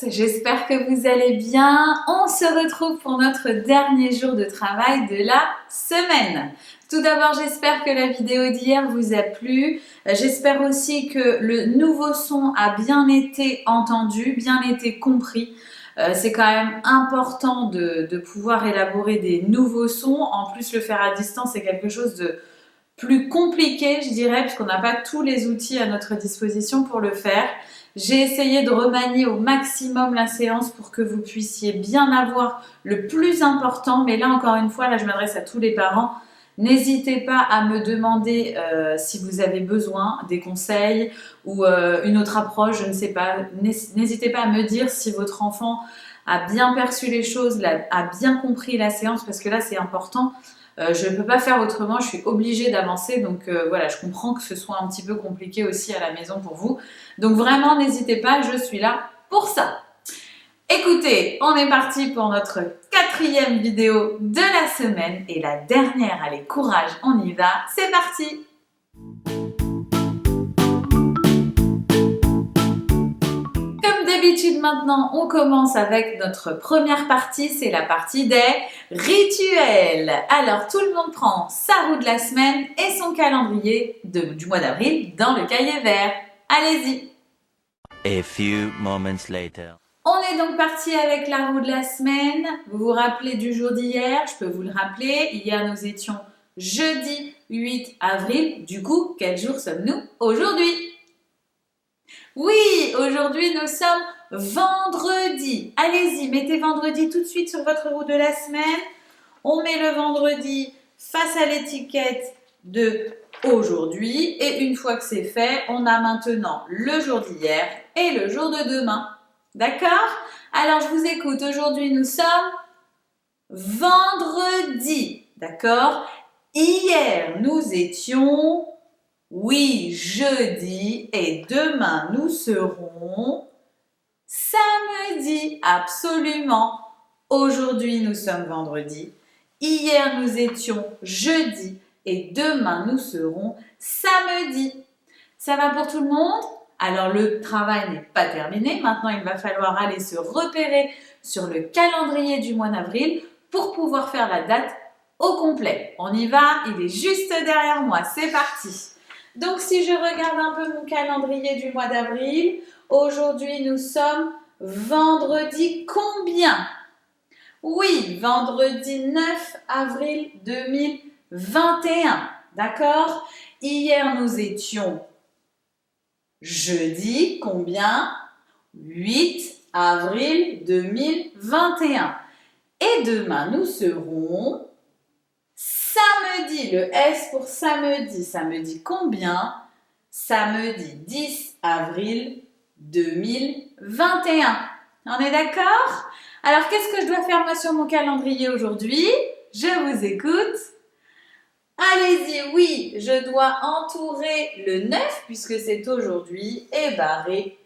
tous, j'espère que vous allez bien. On se retrouve pour notre dernier jour de travail de la semaine. Tout d'abord, j'espère que la vidéo d'hier vous a plu. J'espère aussi que le nouveau son a bien été entendu, bien été compris. C'est quand même important de pouvoir élaborer des nouveaux sons. En plus, le faire à distance, c'est quelque chose de plus compliqué, je dirais, puisqu'on n'a pas tous les outils à notre disposition pour le faire. J'ai essayé de remanier au maximum la séance pour que vous puissiez bien avoir le plus important. Mais là, encore une fois, là, je m'adresse à tous les parents. N'hésitez pas à me demander si vous avez besoin des conseils ou une autre approche, je ne sais pas. N'hésitez pas à me dire si votre enfant a bien perçu les choses, a bien compris la séance, parce que là, c'est important. Je ne peux pas faire autrement, je suis obligée d'avancer, donc voilà, je comprends que ce soit un petit peu compliqué aussi à la maison pour vous. Donc vraiment, n'hésitez pas, je suis là pour ça. Écoutez, on est parti pour notre 4e vidéo de la semaine et la dernière. Allez, courage, on y va, c'est parti! D'habitude maintenant, on commence avec notre première partie, c'est la partie des rituels. Alors tout le monde prend sa roue de la semaine et son calendrier du mois d'avril dans le cahier vert. Allez-y. A few moments later. On est donc parti avec la roue de la semaine. Vous vous rappelez du jour d'hier? Je peux vous le rappeler. Hier, nous étions jeudi 8 avril. Du coup, quel jour sommes-nous aujourd'hui? Oui, aujourd'hui nous sommes vendredi. Allez-y, mettez vendredi tout de suite sur votre roue de la semaine. On met le vendredi face à l'étiquette de aujourd'hui. Et une fois que c'est fait, on a maintenant le jour d'hier et le jour de demain. D'accord? Alors, je vous écoute. Aujourd'hui, nous sommes vendredi. D'accord? Hier, nous étions... Oui, jeudi, et demain nous serons samedi, absolument. Aujourd'hui nous sommes vendredi, hier nous étions jeudi et demain nous serons samedi. Ça va pour tout le monde? Alors le travail n'est pas terminé, maintenant il va falloir aller se repérer sur le calendrier du mois d'avril pour pouvoir faire la date au complet. On y va, il est juste derrière moi, c'est parti! Donc, si je regarde un peu mon calendrier du mois d'avril, aujourd'hui, nous sommes vendredi combien? Oui, vendredi 9 avril 2021. D'accord? Hier, nous étions jeudi combien? 8 avril 2021. Et demain, nous serons... samedi, le S pour samedi. Samedi combien? Samedi 10 avril 2021. On est d'accord? Alors, qu'est-ce que je dois faire moi sur mon calendrier aujourd'hui? Je vous écoute. Allez-y, oui, je dois entourer le 9 puisque c'est aujourd'hui et barrer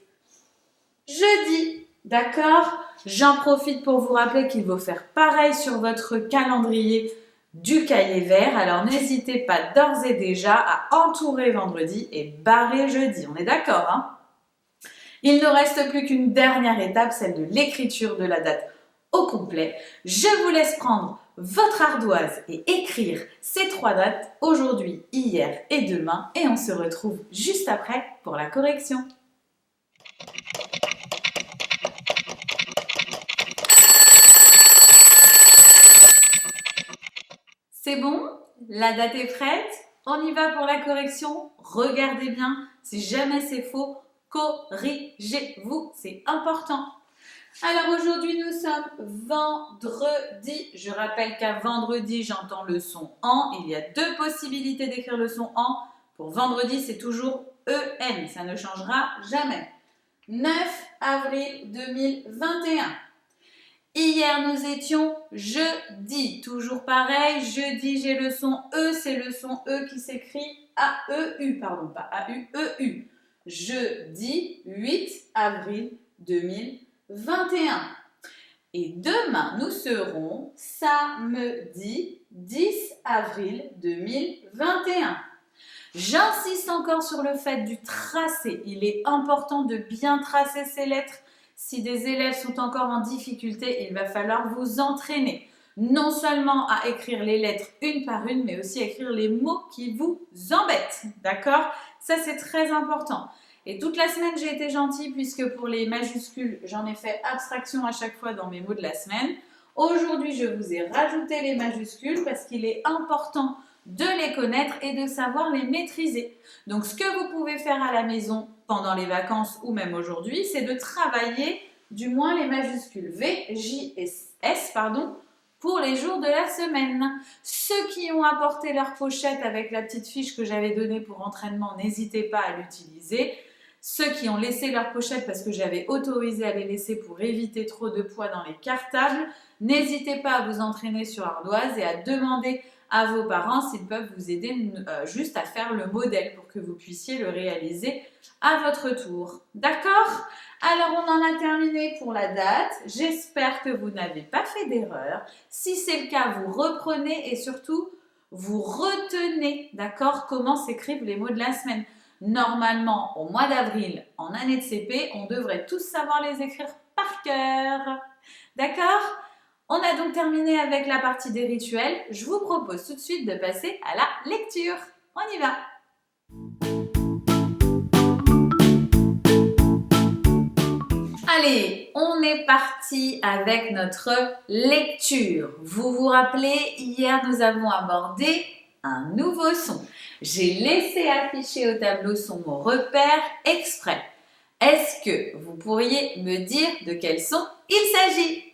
jeudi. D'accord? J'en profite pour vous rappeler qu'il faut faire pareil sur votre calendrier du cahier vert, alors n'hésitez pas d'ores et déjà à entourer vendredi et barrer jeudi, on est d'accord, hein? Il ne reste plus qu'une dernière étape, celle de l'écriture de la date au complet. Je vous laisse prendre votre ardoise et écrire ces 3 dates, aujourd'hui, hier et demain, et on se retrouve juste après pour la correction. C'est bon? La date est prête? On y va pour la correction? Regardez bien, si jamais c'est faux, corrigez-vous, c'est important. Alors aujourd'hui nous sommes vendredi. Je rappelle qu'à vendredi j'entends le son en. Il y a 2 possibilités d'écrire le son en. Pour vendredi c'est toujours EN, ça ne changera jamais. 9 avril 2021. Hier, nous étions jeudi. Toujours pareil, jeudi, j'ai le son E, c'est le son E qui s'écrit A-E-U, pardon, pas A-U, E-U. Jeudi, 8 avril 2021. Et demain, nous serons samedi, 10 avril 2021. J'insiste encore sur le fait du tracé. Il est important de bien tracer ces lettres Si des élèves sont encore en difficulté, il va falloir vous entraîner. Non seulement à écrire les lettres une par une, mais aussi à écrire les mots qui vous embêtent. D'accord? Ça, c'est très important. Et toute la semaine, j'ai été gentille puisque pour les majuscules, j'en ai fait abstraction à chaque fois dans mes mots de la semaine. Aujourd'hui, je vous ai rajouté les majuscules parce qu'il est important de les connaître et de savoir les maîtriser. Donc, ce que vous pouvez faire à la maison pendant les vacances ou même aujourd'hui, c'est de travailler du moins les majuscules V, J et S, pour les jours de la semaine. Ceux qui ont apporté leur pochette avec la petite fiche que j'avais donnée pour entraînement, n'hésitez pas à l'utiliser. Ceux qui ont laissé leur pochette parce que j'avais autorisé à les laisser pour éviter trop de poids dans les cartables, n'hésitez pas à vous entraîner sur ardoise et à demander à vos parents s'ils peuvent vous aider juste à faire le modèle pour que vous puissiez le réaliser à votre tour. D'accord? Alors, on en a terminé pour la date. J'espère que vous n'avez pas fait d'erreur. Si c'est le cas, vous reprenez et surtout, vous retenez, d'accord, comment s'écrivent les mots de la semaine. Normalement, au mois d'avril, en année de CP, on devrait tous savoir les écrire par cœur. D'accord? On a donc terminé avec la partie des rituels. Je vous propose tout de suite de passer à la lecture. On y va! Allez, on est parti avec notre lecture. Vous vous rappelez, hier nous avons abordé un nouveau son. J'ai laissé afficher au tableau son mot repère exprès. Est-ce que vous pourriez me dire de quel son il s'agit?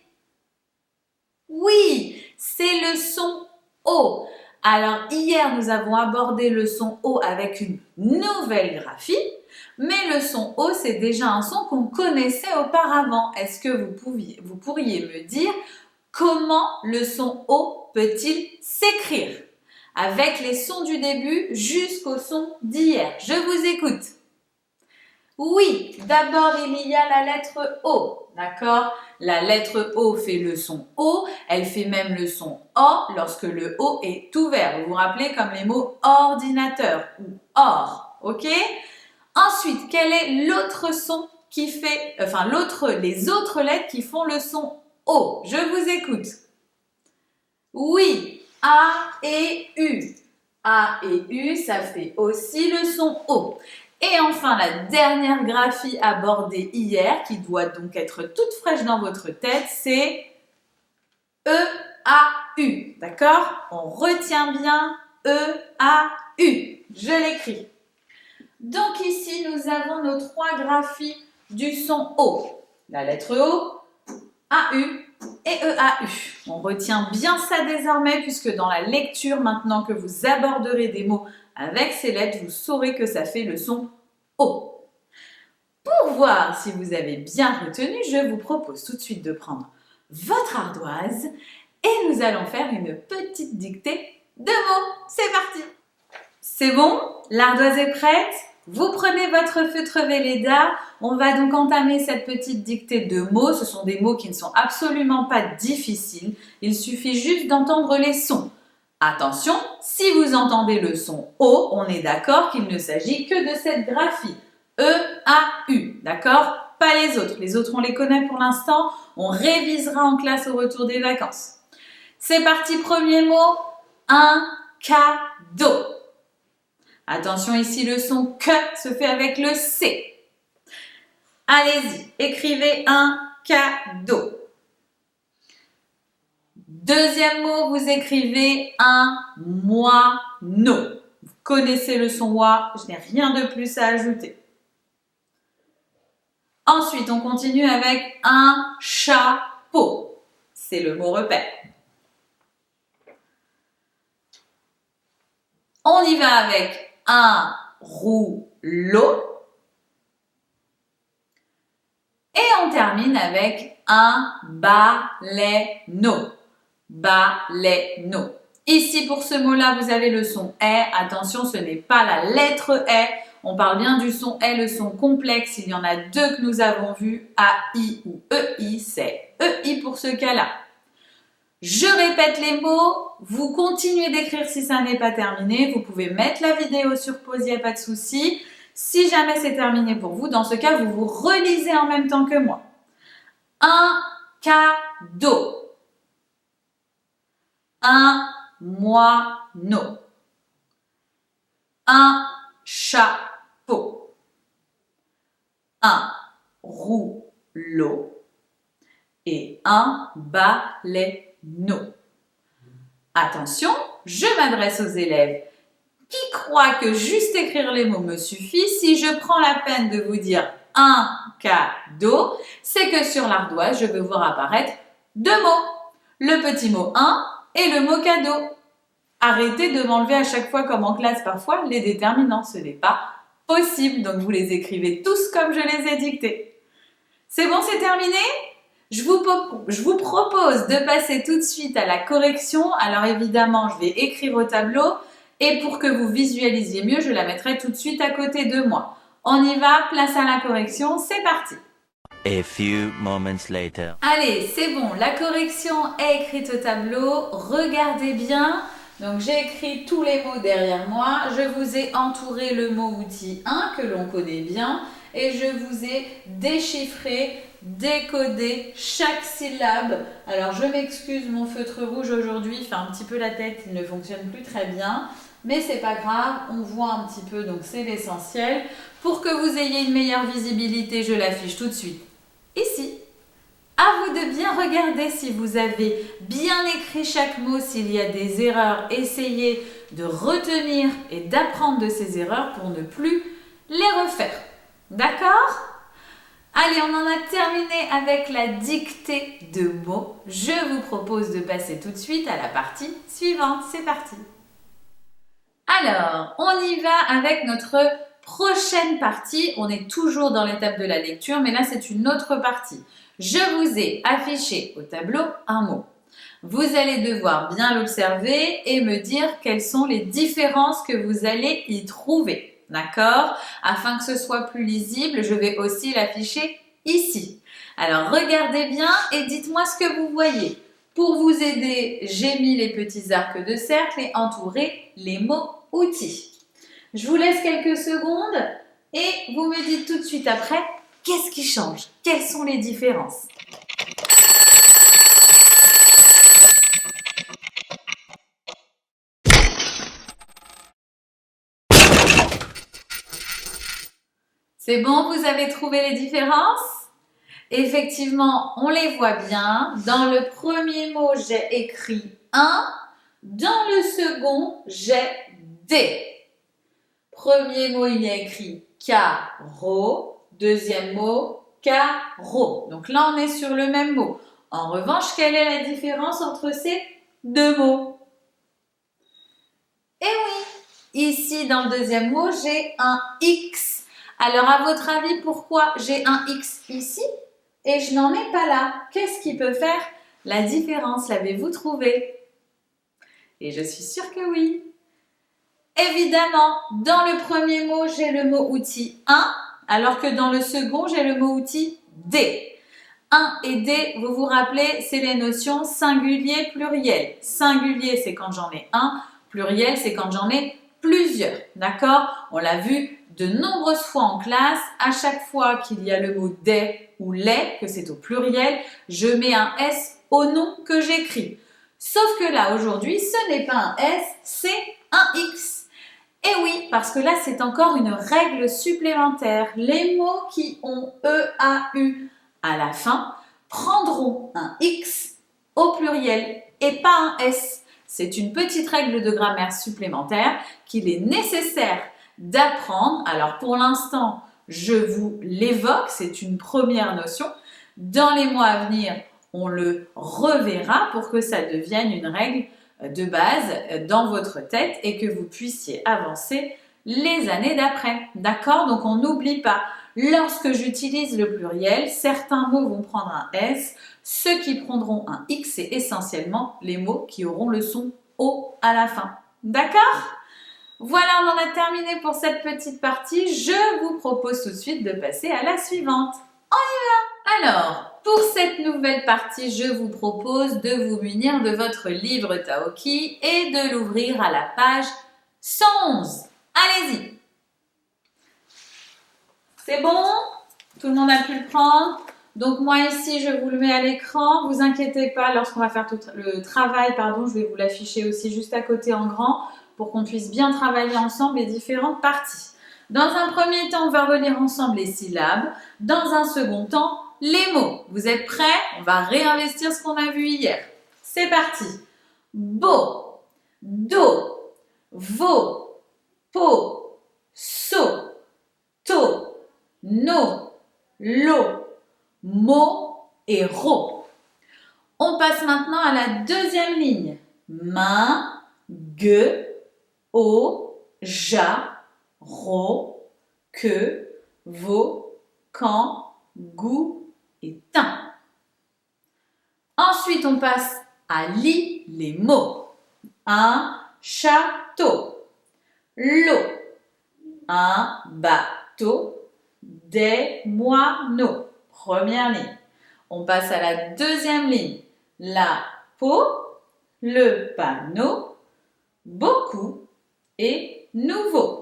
Oui, c'est le son O. Alors hier nous avons abordé le son O avec une nouvelle graphie. Mais le son O, c'est déjà un son qu'on connaissait auparavant. Est-ce que vous pourriez me dire comment le son O peut-il s'écrire? Avec les sons du début jusqu'au son d'hier. Je vous écoute. Oui, d'abord il y a la lettre O, d'accord? La lettre O fait le son O, elle fait même le son O lorsque le O est ouvert. Vous vous rappelez comme les mots ordinateur ou or, ok? Ensuite, quel est l'autre son qui fait, les autres lettres qui font le son O? Je vous écoute. Oui, A et U. A et U, ça fait aussi le son O. Et enfin, la dernière graphie abordée hier, qui doit donc être toute fraîche dans votre tête, c'est E-A-U. D'accord? On retient bien E-A-U. Je l'écris. Donc ici, nous avons nos trois graphies du son O. La lettre O, AU et EAU. On retient bien ça désormais puisque dans la lecture, maintenant que vous aborderez des mots avec ces lettres, vous saurez que ça fait le son O. Pour voir si vous avez bien retenu, je vous propose tout de suite de prendre votre ardoise et nous allons faire une petite dictée de mots. C'est parti! C'est bon? L'ardoise est prête? Vous prenez votre feutre Velleda, on va donc entamer cette petite dictée de mots. Ce sont des mots qui ne sont absolument pas difficiles, il suffit juste d'entendre les sons. Attention, si vous entendez le son O, on est d'accord qu'il ne s'agit que de cette graphie, E-A-U, d'accord? Pas les autres on les connaît pour l'instant, on révisera en classe au retour des vacances. C'est parti, premier mot, un cadeau. Attention ici, le son que se fait avec le C. Allez-y, écrivez un cadeau. Deuxième mot, vous écrivez un moineau. Vous connaissez le son wa, je n'ai rien de plus à ajouter. Ensuite, on continue avec un chapeau. C'est le mot repère. On y va avec un rouleau. Et on termine avec un baleineau. Baleineau. Ici, pour ce mot-là, vous avez le son « est ». Attention, ce n'est pas la lettre « est ». On parle bien du son « est », le son complexe. Il y en a deux que nous avons vus, « a-i » ou « e-i ». C'est « e-i » pour ce cas-là. Je répète les mots, vous continuez d'écrire si ça n'est pas terminé, vous pouvez mettre la vidéo sur pause, il n'y a pas de souci. Si jamais c'est terminé pour vous, dans ce cas, vous vous relisez en même temps que moi. Un cadeau. Un moineau. Un chapeau. Un rouleau. Et un baleineau. Attention, je m'adresse aux élèves qui croient que juste écrire les mots me suffit. Si je prends la peine de vous dire un cadeau, c'est que sur l'ardoise, je veux voir apparaître deux mots. Le petit mot un et le mot cadeau. Arrêtez de m'enlever à chaque fois comme en classe parfois les déterminants. Ce n'est pas possible. Donc vous les écrivez tous comme je les ai dictés. C'est bon, c'est terminé ? Je vous propose de passer tout de suite à la correction. Alors évidemment, je vais écrire au tableau et pour que vous visualisiez mieux, je la mettrai tout de suite à côté de moi. On y va, place à la correction, c'est parti. A few moments later. Allez, c'est bon, la correction est écrite au tableau. Regardez bien. Donc j'ai écrit tous les mots derrière moi. Je vous ai entouré le mot outil 1 que l'on connaît bien et je vous ai déchiffré, décodé chaque syllabe. Alors je m'excuse, mon feutre rouge aujourd'hui fait un petit peu la tête, il ne fonctionne plus très bien. Mais c'est pas grave, on voit un petit peu, donc c'est l'essentiel. Pour que vous ayez une meilleure visibilité, je l'affiche tout de suite ici. À vous de bien regarder si vous avez bien écrit chaque mot, s'il y a des erreurs, essayez de retenir et d'apprendre de ces erreurs pour ne plus les refaire. D'accord ? Allez, on en a terminé avec la dictée de mots. Je vous propose de passer tout de suite à la partie suivante. C'est parti. Alors, on y va avec notre prochaine partie. On est toujours dans l'étape de la lecture, mais là, c'est une autre partie. Je vous ai affiché au tableau un mot. Vous allez devoir bien l'observer et me dire quelles sont les différences que vous allez y trouver. D'accord ? Afin que ce soit plus lisible, je vais aussi l'afficher ici. Alors, regardez bien et dites-moi ce que vous voyez. Pour vous aider, j'ai mis les petits arcs de cercle et entouré les mots outils. Je vous laisse quelques secondes et vous me dites tout de suite après qu'est-ce qui change, quelles sont les différences. C'est bon, vous avez trouvé les différences ? Effectivement, on les voit bien. Dans le premier mot, j'ai écrit un. Dans le second, j'ai des. Premier mot, il y a écrit carreau. Deuxième mot, carreau. Donc là, on est sur le même mot. En revanche, quelle est la différence entre ces deux mots? Eh oui, ici, dans le deuxième mot, j'ai un X. Alors, à votre avis, pourquoi j'ai un X ici et je n'en ai pas là? Qu'est-ce qui peut faire la différence? L'avez-vous trouvé? Et je suis sûre que oui. Évidemment, dans le premier mot, j'ai le mot outil 1, alors que dans le second, j'ai le mot outil des. 1 et des, vous vous rappelez, c'est les notions singulier, pluriel. Singulier, c'est quand j'en ai un. Pluriel, c'est quand j'en ai plusieurs. D'accord? On l'a vu de nombreuses fois en classe. À chaque fois qu'il y a le mot des ou les, que c'est au pluriel, je mets un S au nom que j'écris. Sauf que là, aujourd'hui, ce n'est pas un S, c'est un X. Et oui, parce que là, c'est encore une règle supplémentaire. Les mots qui ont E-A-U à la fin prendront un X au pluriel et pas un S. C'est une petite règle de grammaire supplémentaire qu'il est nécessaire d'apprendre. Alors pour l'instant, je vous l'évoque, c'est une première notion. Dans les mois à venir, on le reverra pour que ça devienne une règle de base dans votre tête et que vous puissiez avancer les années d'après. D'accord? Donc on n'oublie pas, lorsque j'utilise le pluriel, certains mots vont prendre un S, ceux qui prendront un X, c'est essentiellement les mots qui auront le son O à la fin. D'accord? Voilà, on en a terminé pour cette petite partie. Je vous propose tout de suite de passer à la suivante. On y va! Alors, pour cette nouvelle partie, je vous propose de vous munir de votre livre Taoki et de l'ouvrir à la page 111. Allez-y! C'est bon? Tout le monde a pu le prendre? Donc moi ici, je vous le mets à l'écran. Vous inquiétez pas, lorsqu'on va faire tout le travail, pardon, je vais vous l'afficher aussi juste à côté en grand pour qu'on puisse bien travailler ensemble les différentes parties. Dans un premier temps, on va relire ensemble les syllabes. Dans un second temps, les mots. Vous êtes prêts? On va réinvestir ce qu'on a vu hier. C'est parti. Beau, do, veau, po, so, to, no, lo, mo et ro. On passe maintenant à la deuxième ligne. Main, gue, o, ja, ro, que, veau, can, gou et tin. Ensuite, on passe à li les mots. Un château, l'eau, un bateau, des moineaux. Première ligne. On passe à la deuxième ligne. La peau, le panneau, beaucoup et nouveau.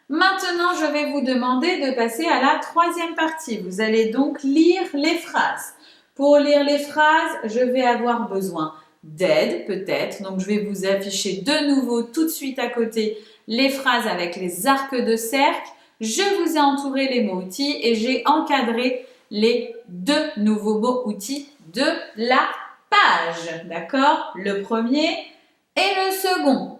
Maintenant, je vais vous demander de passer à la troisième partie. Vous allez donc lire les phrases. Pour lire les phrases, je vais avoir besoin d'aide peut-être. Donc, je vais vous afficher de nouveau tout de suite à côté les phrases avec les arcs de cercle. Je vous ai entouré les mots-outils et j'ai encadré les deux nouveaux mots-outils de la page. D'accord? Le premier et le second.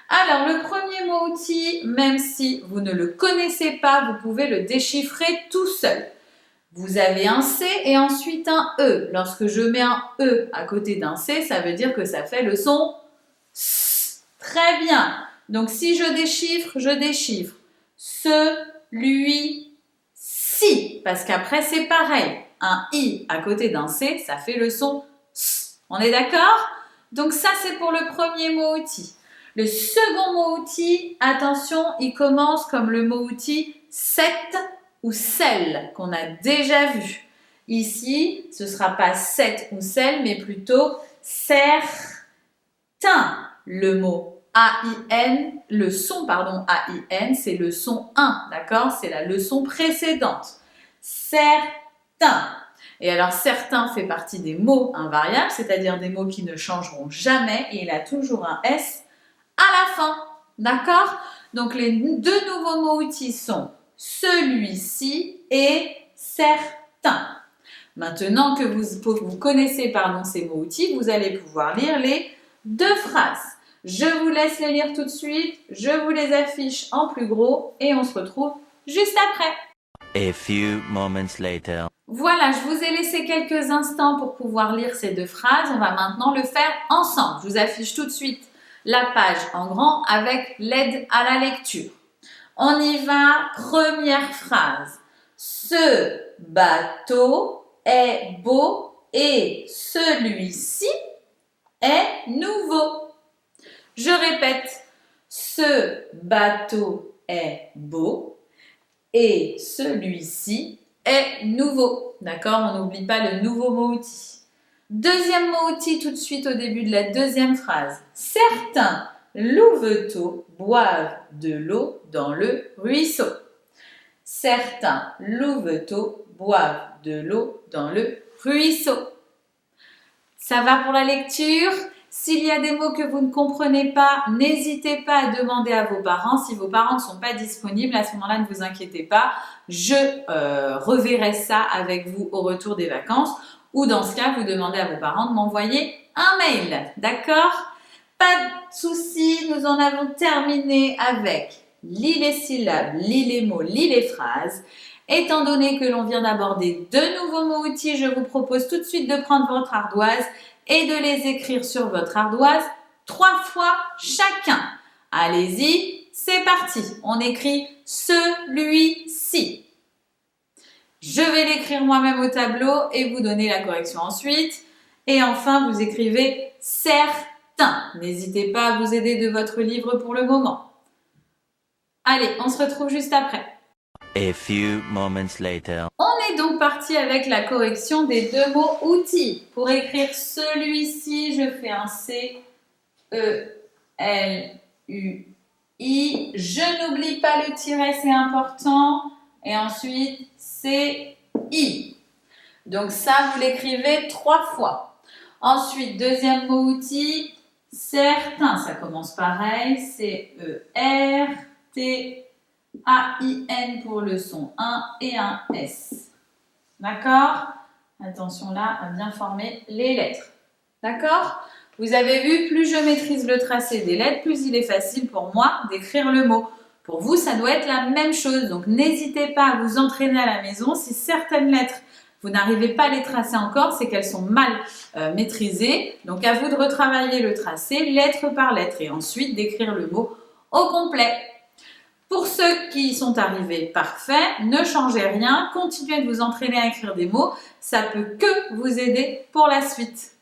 Alors, le premier mot-outil, même si vous ne le connaissez pas, vous pouvez le déchiffrer tout seul. Vous avez un C et ensuite un E. Lorsque je mets un E à côté d'un C, ça veut dire que ça fait le son S. Très bien. Donc, si je déchiffre celui-ci. Parce qu'après, c'est pareil. Un I à côté d'un C, ça fait le son S. On est d'accord? Donc, ça, c'est pour le premier mot-outil. Le second mot-outil, attention, il commence comme le mot-outil cette ou celle qu'on a déjà vu. Ici, ce ne sera pas cette ou celle, mais plutôt certain. Le mot A-I-N, le son, pardon, A-I-N, c'est le son 1, d'accord? C'est la leçon précédente. Certain. Et alors, certain fait partie des mots invariables, c'est-à-dire des mots qui ne changeront jamais, et il a toujours un S à la fin, d'accord? Donc, les deux nouveaux mots-outils sont celui-ci et certain. Maintenant que vous connaissez ces mots-outils, vous allez pouvoir lire les deux phrases. Je vous laisse les lire tout de suite, je vous les affiche en plus gros et on se retrouve juste après. A few moments later. Voilà, je vous ai laissé quelques instants pour pouvoir lire ces deux phrases. On va maintenant le faire ensemble. Je vous affiche tout de suite la page en grand avec l'aide à la lecture. On y va, première phrase. Ce bateau est beau et celui-ci est nouveau. Je répète, ce bateau est beau et celui-ci est nouveau. D'accord? On n'oublie pas le nouveau mot-outil. Deuxième mot-outil tout de suite au début de la deuxième phrase. Certains louveteaux boivent de l'eau dans le ruisseau. Certains louveteaux boivent de l'eau dans le ruisseau. Ça va pour la lecture? S'il y a des mots que vous ne comprenez pas, n'hésitez pas à demander à vos parents. Si vos parents ne sont pas disponibles, à ce moment-là, ne vous inquiétez pas. Je reverrai ça avec vous au retour des vacances. Ou dans ce cas, vous demandez à vos parents de m'envoyer un mail. D'accord? Pas de souci, nous en avons terminé avec lis les syllabes, lis les mots, lis les phrases. Étant donné que l'on vient d'aborder deux nouveaux mots-outils, je vous propose tout de suite de prendre votre ardoise et de les écrire sur votre ardoise 3 fois chacun. Allez-y, c'est parti. On écrit celui-ci. Je vais l'écrire moi-même au tableau et vous donner la correction ensuite. Et enfin, vous écrivez certain. N'hésitez pas à vous aider de votre livre pour le moment. Allez, on se retrouve juste après. A few moments later. On est donc parti avec la correction des deux mots outils. Pour écrire celui-ci, je fais un C, E, L, U, Je n'oublie pas le tiret, c'est important. Et ensuite, C, I. Donc ça, vous l'écrivez 3 fois. Ensuite, deuxième mot outil, certain. Ça commence pareil. C-E-R-T-A-I-N pour le son 1 et un S. D'accord? Attention là à bien former les lettres. D'accord? Vous avez vu, plus je maîtrise le tracé des lettres, plus il est facile pour moi d'écrire le mot. Pour vous, ça doit être la même chose. Donc, n'hésitez pas à vous entraîner à la maison. Si certaines lettres, vous n'arrivez pas à les tracer encore, c'est qu'elles sont mal maîtrisées. Donc, à vous de retravailler le tracé lettre par lettre et ensuite d'écrire le mot au complet. Pour ceux qui sont arrivés parfaits, ne changez rien. Continuez de vous entraîner à écrire des mots. Ça peut que vous aider pour la suite.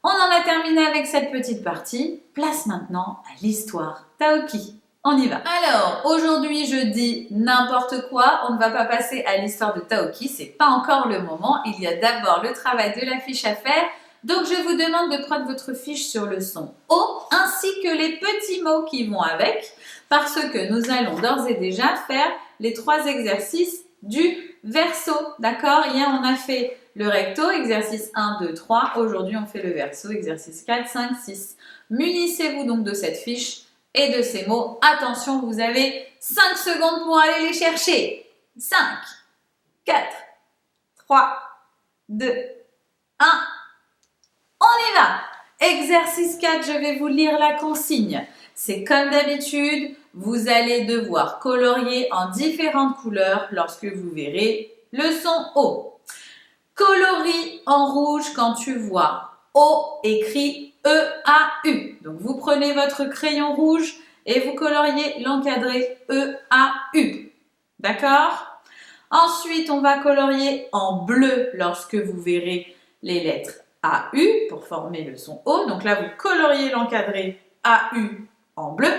On en a terminé avec cette petite partie. Place maintenant à l'histoire Taoki. On y va. Alors, aujourd'hui, je dis n'importe quoi. On ne va pas passer à l'histoire de Taoki. C'est pas encore le moment. Il y a d'abord le travail de la fiche à faire. Donc, je vous demande de prendre votre fiche sur le son O, ainsi que les petits mots qui vont avec, parce que nous allons d'ores et déjà faire les 3 exercices du verso. D'accord? Hier, on a fait le recto, exercice 1, 2, 3. Aujourd'hui, on fait le verso, exercice 4, 5, 6. Munissez-vous donc de cette fiche et de ces mots. Attention, vous avez 5 secondes pour aller les chercher. 5, 4, 3, 2, 1. On y va. Exercice 4, je vais vous lire la consigne. C'est comme d'habitude, vous allez devoir colorier en différentes couleurs lorsque vous verrez le son O. Colorie en rouge quand tu vois O écrit E-A-U. Donc, vous prenez votre crayon rouge et vous coloriez l'encadré E-A-U. D'accord? Ensuite, on va colorier en bleu lorsque vous verrez les lettres A-U pour former le son O. Donc là, vous coloriez l'encadré A-U en bleu.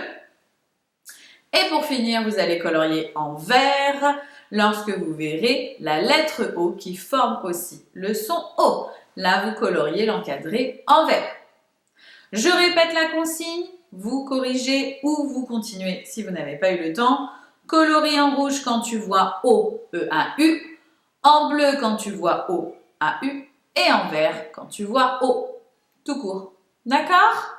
Et pour finir, vous allez colorier en vert lorsque vous verrez la lettre O qui forme aussi le son O. Là, vous coloriez l'encadré en vert. Je répète la consigne, vous corrigez ou vous continuez si vous n'avez pas eu le temps. Colorie en rouge quand tu vois O, E-A-U, en bleu quand tu vois O, A-U et en vert quand tu vois O, tout court. D'accord?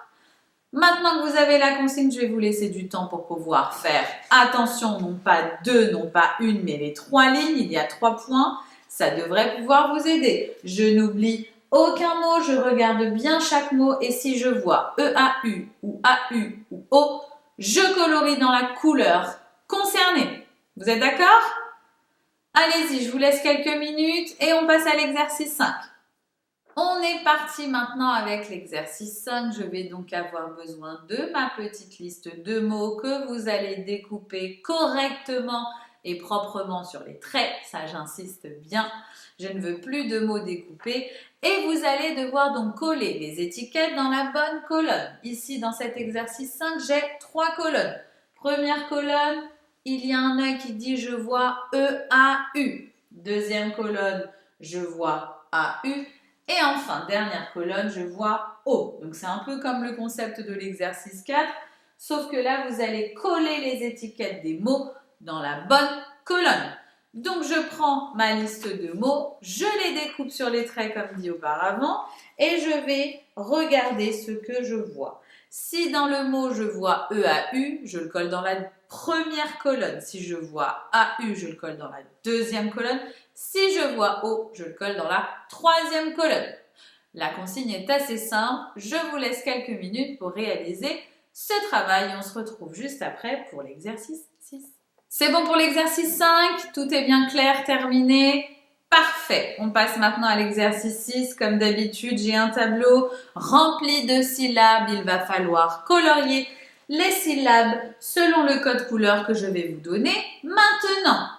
Maintenant que vous avez la consigne, je vais vous laisser du temps pour pouvoir faire attention, non pas 2, non pas 1, mais les 3 lignes. Il y a 3 points. Ça devrait pouvoir vous aider. Je n'oublie aucun mot, je regarde bien chaque mot et si je vois E-A-U ou A-U ou O, je colorie dans la couleur concernée. Vous êtes d'accord? Allez-y, je vous laisse quelques minutes et on passe à l'exercice 5. On est parti maintenant avec l'exercice 5. Je vais donc avoir besoin de ma petite liste de mots que vous allez découper correctement et proprement sur les traits. Ça, j'insiste bien. Je ne veux plus de mots découpés. Et vous allez devoir donc coller les étiquettes dans la bonne colonne. Ici, dans cet exercice 5, j'ai 3 colonnes. Première colonne, il y a un œil qui dit « je vois E-A-U ». Deuxième colonne, je vois A-U. Et enfin, dernière colonne, je vois O. Donc, c'est un peu comme le concept de l'exercice 4, sauf que là, vous allez coller les étiquettes des mots dans la bonne colonne. Donc, je prends ma liste de mots, je les découpe sur les traits comme dit auparavant et je vais regarder ce que je vois. Si dans le mot, je vois E-A-U, je le colle dans la première colonne. Si je vois A-U, je le colle dans la deuxième colonne. Si je vois O, je le colle dans la troisième colonne. La consigne est assez simple. Je vous laisse quelques minutes pour réaliser ce travail. On se retrouve juste après pour l'exercice 6. C'est bon pour l'exercice 5? Tout est bien clair, terminé? Parfait. On passe maintenant à l'exercice 6. Comme d'habitude, j'ai un tableau rempli de syllabes. Il va falloir colorier les syllabes selon le code couleur que je vais vous donner maintenant.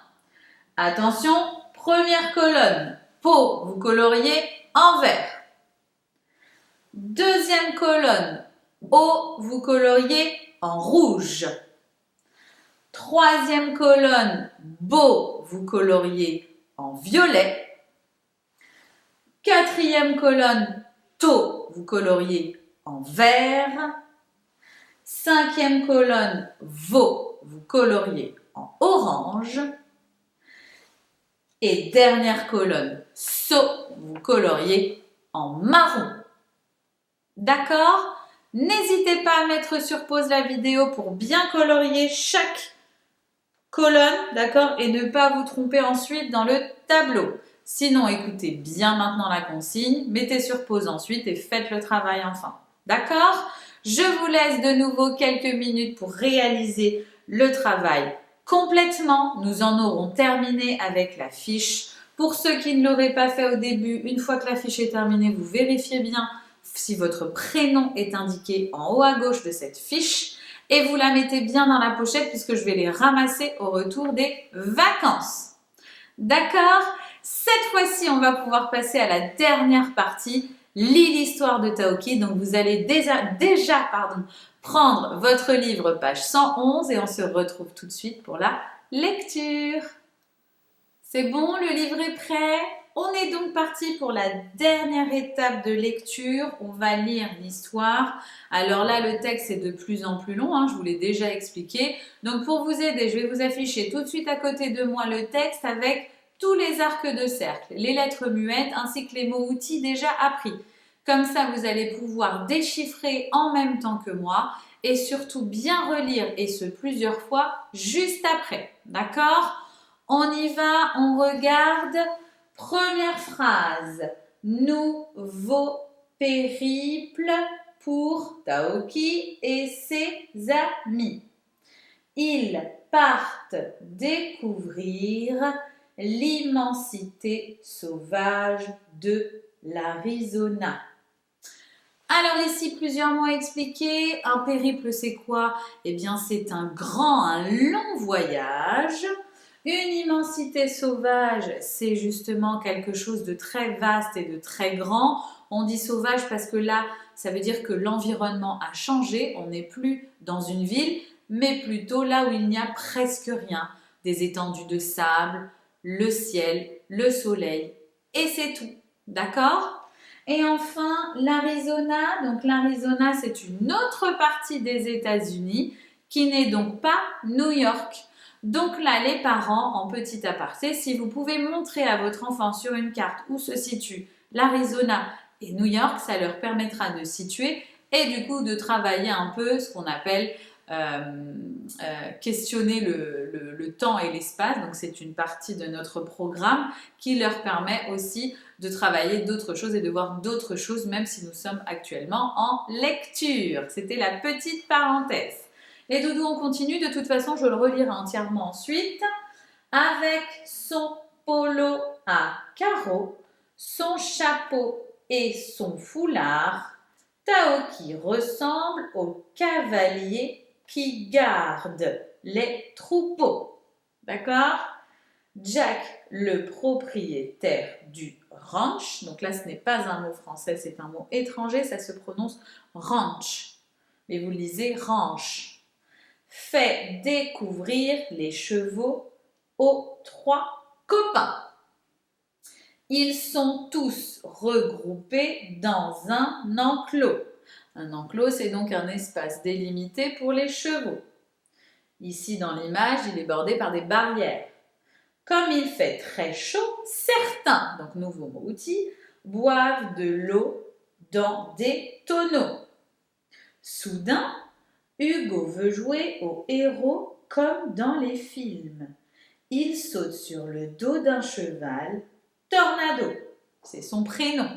Attention, première colonne, peau, vous coloriez en vert. Deuxième colonne, O, vous coloriez en rouge. Troisième colonne, beau, vous coloriez en violet. Quatrième colonne, taux, vous coloriez en vert. Cinquième colonne, veau, vous coloriez en orange. Et dernière colonne, saut, vous coloriez en marron. D'accord? N'hésitez pas à mettre sur pause la vidéo pour bien colorier chaque colonne, d'accord? Et ne pas vous tromper ensuite dans le tableau. Sinon, écoutez bien maintenant la consigne, mettez sur pause ensuite et faites le travail enfin. D'accord? Je vous laisse de nouveau quelques minutes pour réaliser le travail complètement. Nous en aurons terminé avec la fiche. Pour ceux qui ne l'auraient pas fait au début, une fois que la fiche est terminée, vous vérifiez bien si votre prénom est indiqué en haut à gauche de cette fiche et vous la mettez bien dans la pochette puisque je vais les ramasser au retour des vacances. D'accord? Cette fois-ci, on va pouvoir passer à la dernière partie, lis l'histoire de Taoki. Donc, vous allez déjà prendre votre livre, page 111, et on se retrouve tout de suite pour la lecture. C'est bon, le livre est prêt? On est donc parti pour la dernière étape de lecture. On va lire l'histoire. Alors là, le texte est de plus en plus long, je vous l'ai déjà expliqué. Donc, pour vous aider, je vais vous afficher tout de suite à côté de moi le texte avec tous les arcs de cercle, les lettres muettes ainsi que les mots-outils déjà appris. Comme ça, vous allez pouvoir déchiffrer en même temps que moi et surtout bien relire et ce plusieurs fois juste après. D'accord? On y va, on regarde. Première phrase. Nouveau périple pour Taoki et ses amis. Ils partent découvrir l'immensité sauvage de l'Arizona. Alors ici, plusieurs mots expliqués. Un périple, c'est quoi? Eh bien, c'est un long voyage. Une immensité sauvage, c'est justement quelque chose de très vaste et de très grand. On dit sauvage parce que là, ça veut dire que l'environnement a changé. On n'est plus dans une ville, mais plutôt là où il n'y a presque rien. Des étendues de sable, le ciel, le soleil, et c'est tout. D'accord? Et enfin, l'Arizona. Donc l'Arizona, c'est une autre partie des États-Unis qui n'est donc pas New York. Donc là, les parents, en petit aparté, si vous pouvez montrer à votre enfant sur une carte où se situe l'Arizona et New York, ça leur permettra de situer et du coup de travailler un peu ce qu'on appelle questionner le temps et l'espace. Donc c'est une partie de notre programme qui leur permet aussi de travailler d'autres choses et de voir d'autres choses même si nous sommes actuellement en lecture. C'était la petite parenthèse. Les doudous, on continue. De toute façon, je le relirai entièrement ensuite. Avec son polo à carreaux, son chapeau et son foulard, Taoki ressemble au cavalier qui garde les troupeaux. D'accord? Jack, le propriétaire du ranch, donc là ce n'est pas un mot français, c'est un mot étranger, ça se prononce ranch. Mais vous le lisez ranch. Fait découvrir les chevaux aux 3 copains. Ils sont tous regroupés dans un enclos. Un enclos, c'est donc un espace délimité pour les chevaux. Ici, dans l'image, il est bordé par des barrières. Comme il fait très chaud, certains, donc nouveau mot outil, boivent de l'eau dans des tonneaux. Soudain, Hugo veut jouer au héros comme dans les films. Il saute sur le dos d'un cheval, Tornado, c'est son prénom.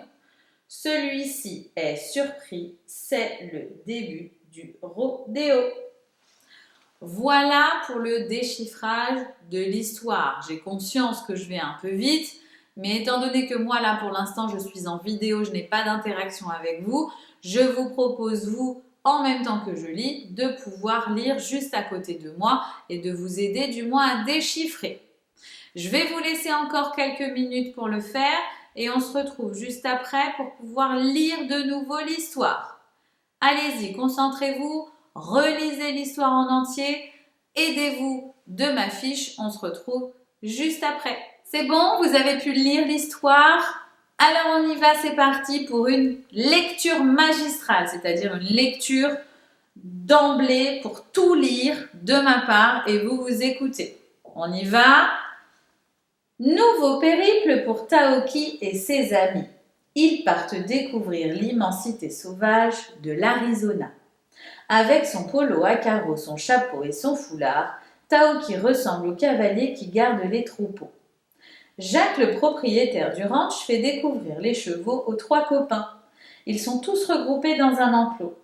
Celui-ci est surpris, c'est le début du rodéo. Voilà pour le déchiffrage de l'histoire. J'ai conscience que je vais un peu vite, mais étant donné que moi là pour l'instant je suis en vidéo, je n'ai pas d'interaction avec vous, je vous propose vous, en même temps que je lis, de pouvoir lire juste à côté de moi et de vous aider du moins à déchiffrer. Je vais vous laisser encore quelques minutes pour le faire et on se retrouve juste après pour pouvoir lire de nouveau l'histoire. Allez-y, concentrez-vous, relisez l'histoire en entier, aidez-vous de ma fiche, on se retrouve juste après. C'est bon, vous avez pu lire l'histoire? Alors on y va, c'est parti pour une lecture magistrale, c'est-à-dire une lecture d'emblée pour tout lire de ma part et vous écoutez. On y va. Nouveau périple pour Taoki et ses amis. Ils partent découvrir l'immensité sauvage de l'Arizona. Avec son polo à carreaux, son chapeau et son foulard, Taoki ressemble au cavalier qui garde les troupeaux. Jacques, le propriétaire du ranch, fait découvrir les chevaux aux 3 copains. Ils sont tous regroupés dans un enclos.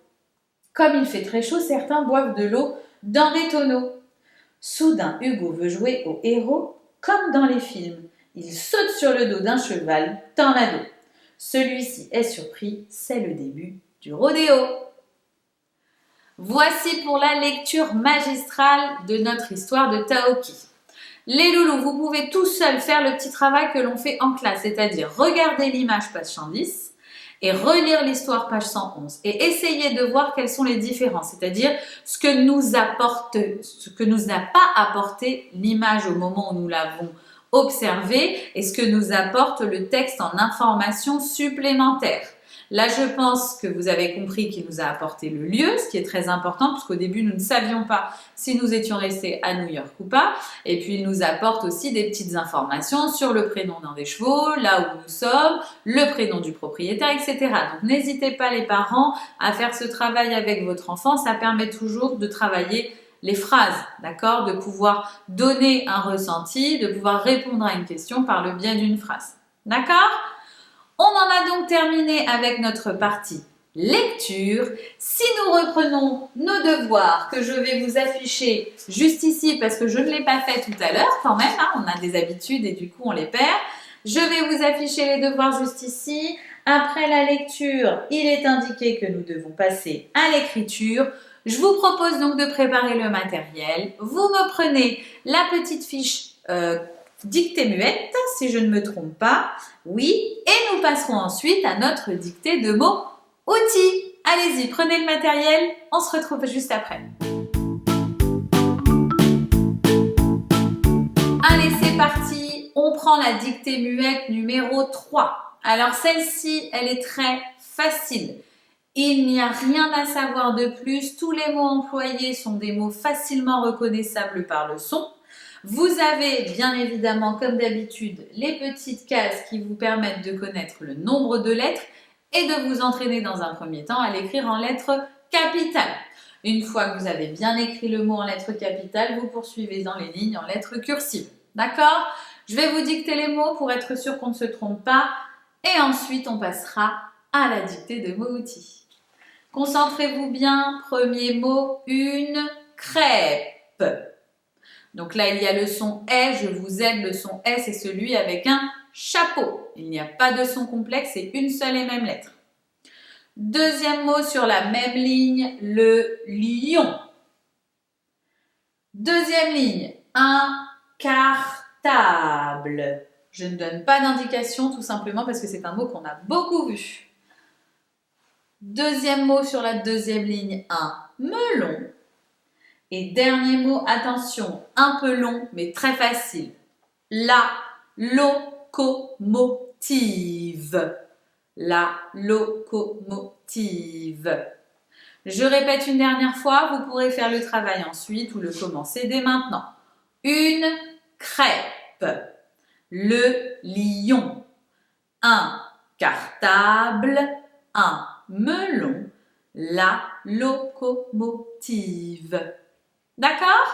Comme il fait très chaud, certains boivent de l'eau dans des tonneaux. Soudain, Hugo veut jouer au héros comme dans les films. Il saute sur le dos d'un cheval, tend la dos. Celui-ci est surpris, c'est le début du rodéo. Voici pour la lecture magistrale de notre histoire de Taoki. Les loulous, vous pouvez tout seuls faire le petit travail que l'on fait en classe, c'est-à-dire regarder l'image page 110 et relire l'histoire page 111 et essayer de voir quelles sont les différences, c'est-à-dire ce que nous n'a pas apporté l'image au moment où nous l'avons observée et ce que nous apporte le texte en informations supplémentaires. Là, je pense que vous avez compris qu'il nous a apporté le lieu, ce qui est très important, puisqu'au début, nous ne savions pas si nous étions restés à New York ou pas. Et puis, il nous apporte aussi des petites informations sur le prénom d'un des chevaux, là où nous sommes, le prénom du propriétaire, etc. Donc, n'hésitez pas les parents à faire ce travail avec votre enfant. Ça permet toujours de travailler les phrases, d'accord? De pouvoir donner un ressenti, de pouvoir répondre à une question par le biais d'une phrase. D'accord? On en a donc terminé avec notre partie lecture. Si nous reprenons nos devoirs que je vais vous afficher juste ici parce que je ne l'ai pas fait tout à l'heure quand même, hein, on a des habitudes et du coup on les perd. Je vais vous afficher les devoirs juste ici. Après la lecture, il est indiqué que nous devons passer à l'écriture. Je vous propose donc de préparer le matériel. Vous me prenez la petite fiche dictée muette, si je ne me trompe pas. Oui, et nous passerons ensuite à notre dictée de mots outils. Allez-y, prenez le matériel, on se retrouve juste après. Allez, c'est parti, on prend la dictée muette numéro 3. Alors celle-ci, elle est très facile. Il n'y a rien à savoir de plus, tous les mots employés sont des mots facilement reconnaissables par le son. Vous avez bien évidemment, comme d'habitude, les petites cases qui vous permettent de connaître le nombre de lettres et de vous entraîner dans un premier temps à l'écrire en lettres capitales. Une fois que vous avez bien écrit le mot en lettres capitales, vous poursuivez dans les lignes en lettres cursives. D'accord? Je vais vous dicter les mots pour être sûr qu'on ne se trompe pas et ensuite on passera à la dictée de mots outils. Concentrez-vous bien, premier mot, une crêpe. Donc là, il y a le son « est », je vous aide, le son « est », c'est celui avec un chapeau. Il n'y a pas de son complexe, c'est une seule et même lettre. Deuxième mot sur la même ligne, le lion. Deuxième ligne, un cartable. Je ne donne pas d'indication tout simplement parce que c'est un mot qu'on a beaucoup vu. Deuxième mot sur la deuxième ligne, un melon. Et dernier mot, attention, un peu long mais très facile. La locomotive. La locomotive. Je répète une dernière fois, vous pourrez faire le travail ensuite ou le commencer dès maintenant. Une crêpe. Le lion. Un cartable. Un melon. La locomotive. D'accord?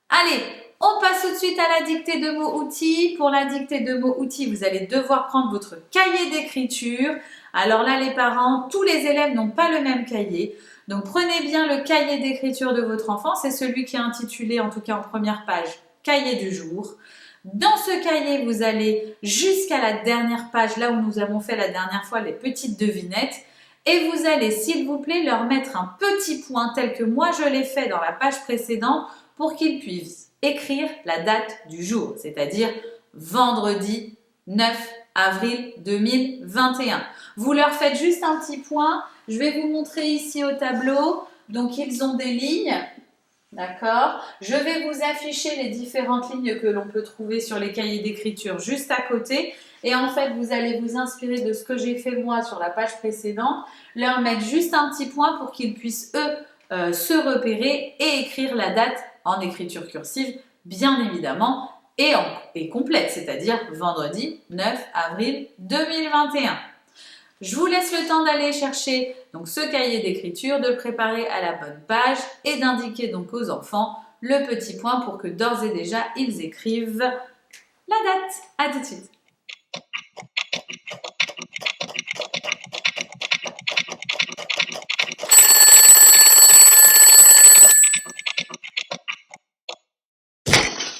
Allez, on passe tout de suite à la dictée de mots outils. Pour la dictée de mots outils, vous allez devoir prendre votre cahier d'écriture. Alors là, les parents, tous les élèves n'ont pas le même cahier. Donc prenez bien le cahier d'écriture de votre enfant. C'est celui qui est intitulé, en tout cas en première page, cahier du jour. Dans ce cahier, vous allez jusqu'à la dernière page, là où nous avons fait la dernière fois les petites devinettes. Et vous allez, s'il vous plaît, leur mettre un petit point tel que moi je l'ai fait dans la page précédente pour qu'ils puissent écrire la date du jour, c'est-à-dire vendredi 9 avril 2021. Vous leur faites juste un petit point. Je vais vous montrer ici au tableau. Donc, ils ont des lignes. D'accord? Je vais vous afficher les différentes lignes que l'on peut trouver sur les cahiers d'écriture juste à côté. Et en fait, vous allez vous inspirer de ce que j'ai fait moi sur la page précédente, leur mettre juste un petit point pour qu'ils puissent, eux, se repérer et écrire la date en écriture cursive, bien évidemment, et complète, c'est-à-dire vendredi 9 avril 2021. Je vous laisse le temps d'aller chercher donc ce cahier d'écriture, de le préparer à la bonne page et d'indiquer donc aux enfants le petit point pour que d'ores et déjà ils écrivent la date. À tout de suite.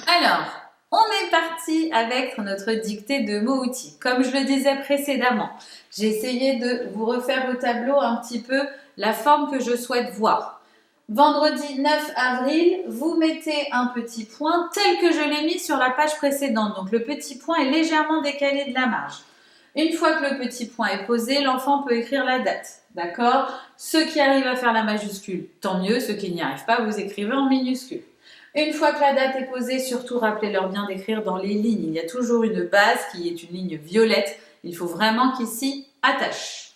Alors, on est parti avec notre dictée de mots-outils. Comme je le disais précédemment, j'ai essayé de vous refaire au tableau un petit peu la forme que je souhaite voir. Vendredi 9 avril, vous mettez un petit point tel que je l'ai mis sur la page précédente. Donc le petit point est légèrement décalé de la marge. Une fois que le petit point est posé, l'enfant peut écrire la date. D'accord? Ceux qui arrivent à faire la majuscule, tant mieux. Ceux qui n'y arrivent pas, vous écrivez en minuscule. Une fois que la date est posée, surtout rappelez-leur bien d'écrire dans les lignes. Il y a toujours une base qui est une ligne violette. Il faut vraiment qu'ils s'y attachent.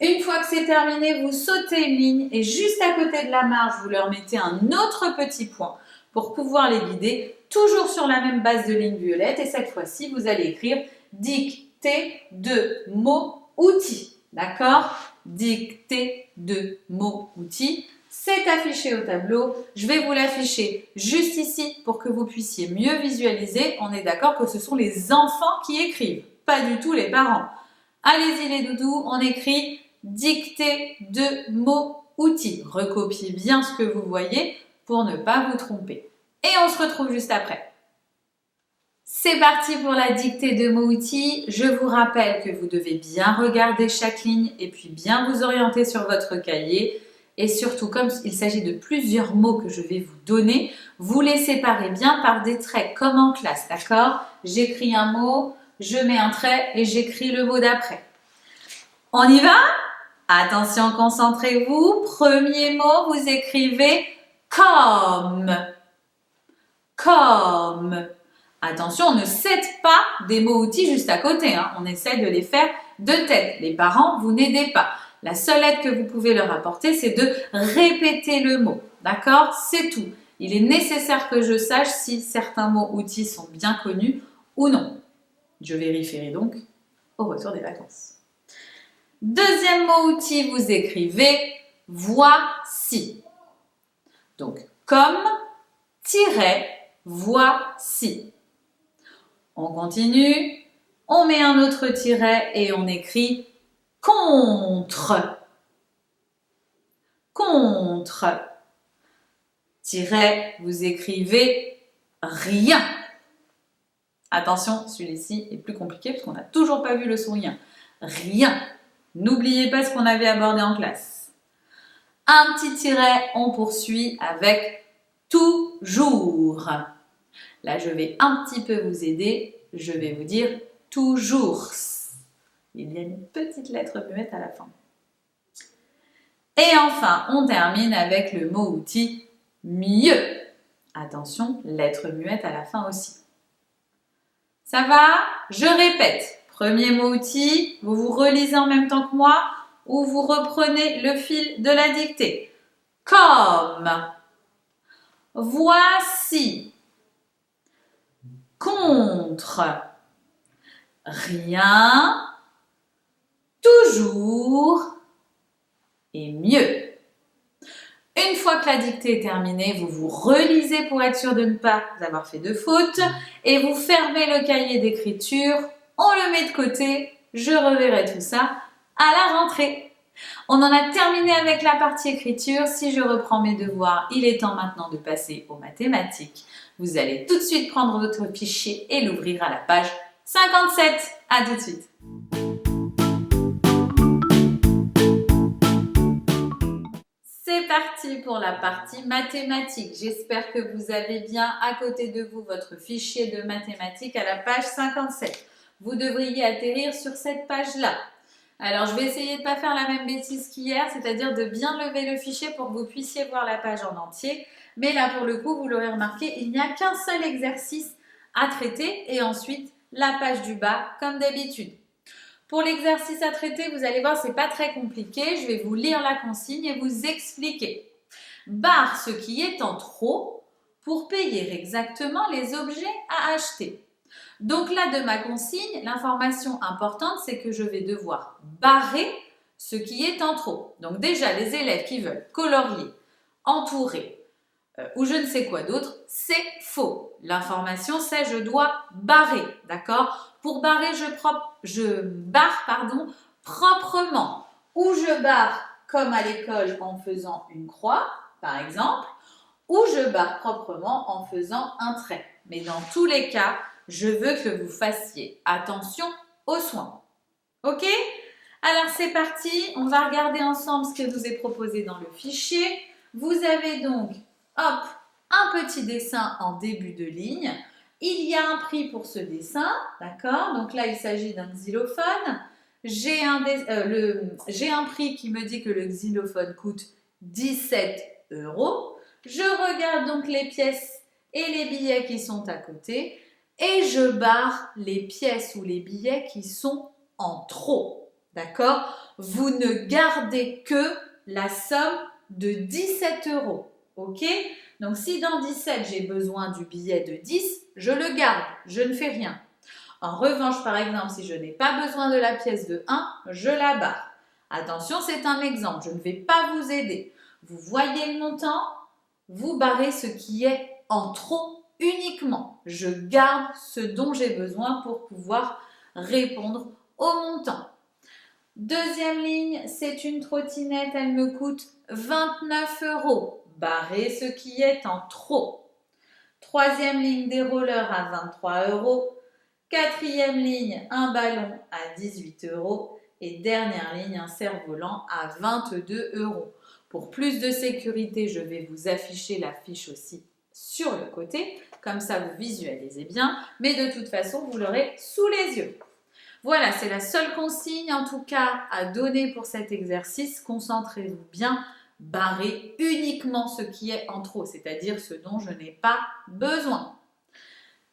Une fois que c'est terminé, vous sautez une ligne et juste à côté de la marge, vous leur mettez un autre petit point pour pouvoir les guider, toujours sur la même base de ligne violette. Et cette fois-ci, vous allez écrire dictée de mots outils. D'accord? Dictée de mots outils. C'est affiché au tableau. Je vais vous l'afficher juste ici pour que vous puissiez mieux visualiser. On est d'accord que ce sont les enfants qui écrivent, pas du tout les parents. Allez-y les doudous, on écrit dictée de mots outils. Recopiez bien ce que vous voyez pour ne pas vous tromper. Et on se retrouve juste après. C'est parti pour la dictée de mots outils. Je vous rappelle que vous devez bien regarder chaque ligne et puis bien vous orienter sur votre cahier. Et surtout, comme il s'agit de plusieurs mots que je vais vous donner, vous les séparez bien par des traits, comme en classe, d'accord? J'écris un mot, je mets un trait et j'écris le mot d'après. On y va? Attention, concentrez-vous. Premier mot, vous écrivez comme. Comme. Attention, on ne cède pas des mots-outils juste à côté. On essaie de les faire de tête. Les parents, vous n'aidez pas. La seule aide que vous pouvez leur apporter, c'est de répéter le mot. D'accord? C'est tout. Il est nécessaire que je sache si certains mots-outils sont bien connus ou non. Je vérifierai donc au retour des vacances. Deuxième mot-outil, vous écrivez voici. Donc, comme, voici. On continue, on met un autre tiret et on écrit contre. Contre. Tiret, vous écrivez rien. Attention, celui-ci est plus compliqué parce qu'on n'a toujours pas vu le son rien. Rien. N'oubliez pas ce qu'on avait abordé en classe. Un petit tiret, on poursuit avec toujours. Là, je vais un petit peu vous aider. Je vais vous dire toujours. Il y a une petite lettre muette à la fin. Et enfin, on termine avec le mot-outil mieux. Attention, lettre muette à la fin aussi. Ça va? Je répète. Premier mot-outil, vous vous relisez en même temps que moi ou vous reprenez le fil de la dictée. Comme. Voici. Contre. Rien. Toujours. Et mieux. Une fois que la dictée est terminée, vous vous relisez pour être sûr de ne pas avoir fait de faute et vous fermez le cahier d'écriture, on le met de côté, je reverrai tout ça à la rentrée. On en a terminé avec la partie écriture. Si je reprends mes devoirs, il est temps maintenant de passer aux mathématiques. Vous allez tout de suite prendre votre fichier et l'ouvrir à la page 57. À tout de suite. C'est parti pour la partie mathématiques. J'espère que vous avez bien à côté de vous votre fichier de mathématiques à la page 57. Vous devriez atterrir sur cette page-là. Alors, je vais essayer de ne pas faire la même bêtise qu'hier, c'est-à-dire de bien lever le fichier pour que vous puissiez voir la page en entier. Mais là, pour le coup, vous l'aurez remarqué, il n'y a qu'un seul exercice à traiter et ensuite la page du bas, comme d'habitude. Pour l'exercice à traiter, vous allez voir, ce n'est pas très compliqué. Je vais vous lire la consigne et vous expliquer. Barre ce qui est en trop pour payer exactement les objets à acheter. Donc là, de ma consigne, l'information importante, c'est que je vais devoir barrer ce qui est en trop. Donc déjà, les élèves qui veulent colorier, entourer ou je ne sais quoi d'autre, c'est faux. L'information, c'est je dois barrer, d'accord? Pour barrer, je barre proprement. Ou je barre comme à l'école en faisant une croix, par exemple, ou je barre proprement en faisant un trait. Mais dans tous les cas, je veux que vous fassiez attention aux soins. Ok? Alors c'est parti, on va regarder ensemble ce que vous est proposé dans le fichier. Vous avez donc, hop, un petit dessin en début de ligne. Il y a un prix pour ce dessin, d'accord? Donc là, il s'agit d'un xylophone. J'ai un prix qui me dit que le xylophone coûte 17 €. Je regarde donc les pièces et les billets qui sont à côté et je barre les pièces ou les billets qui sont en trop, d'accord? Vous ne gardez que la somme de 17 €, ok? Donc si dans 17 j'ai besoin du billet de 10, je le garde, je ne fais rien. En revanche, par exemple, si je n'ai pas besoin de la pièce de 1, je la barre. Attention, c'est un exemple, je ne vais pas vous aider. Vous voyez le montant, vous barrez ce qui est en trop uniquement. Je garde ce dont j'ai besoin pour pouvoir répondre au montant. Deuxième ligne, c'est une trottinette, elle me coûte 29 €. Barrez ce qui est en trop. Troisième ligne, des rollers à 23 €. Quatrième ligne, un ballon à 18 €. Et dernière ligne, un cerf-volant à 22 €. Pour plus de sécurité, je vais vous afficher la fiche aussi sur le côté. Comme ça, vous visualisez bien. Mais de toute façon, vous l'aurez sous les yeux. Voilà, c'est la seule consigne en tout cas à donner pour cet exercice. Concentrez-vous bien, barrez uniquement ce qui est en trop, c'est-à-dire ce dont je n'ai pas besoin.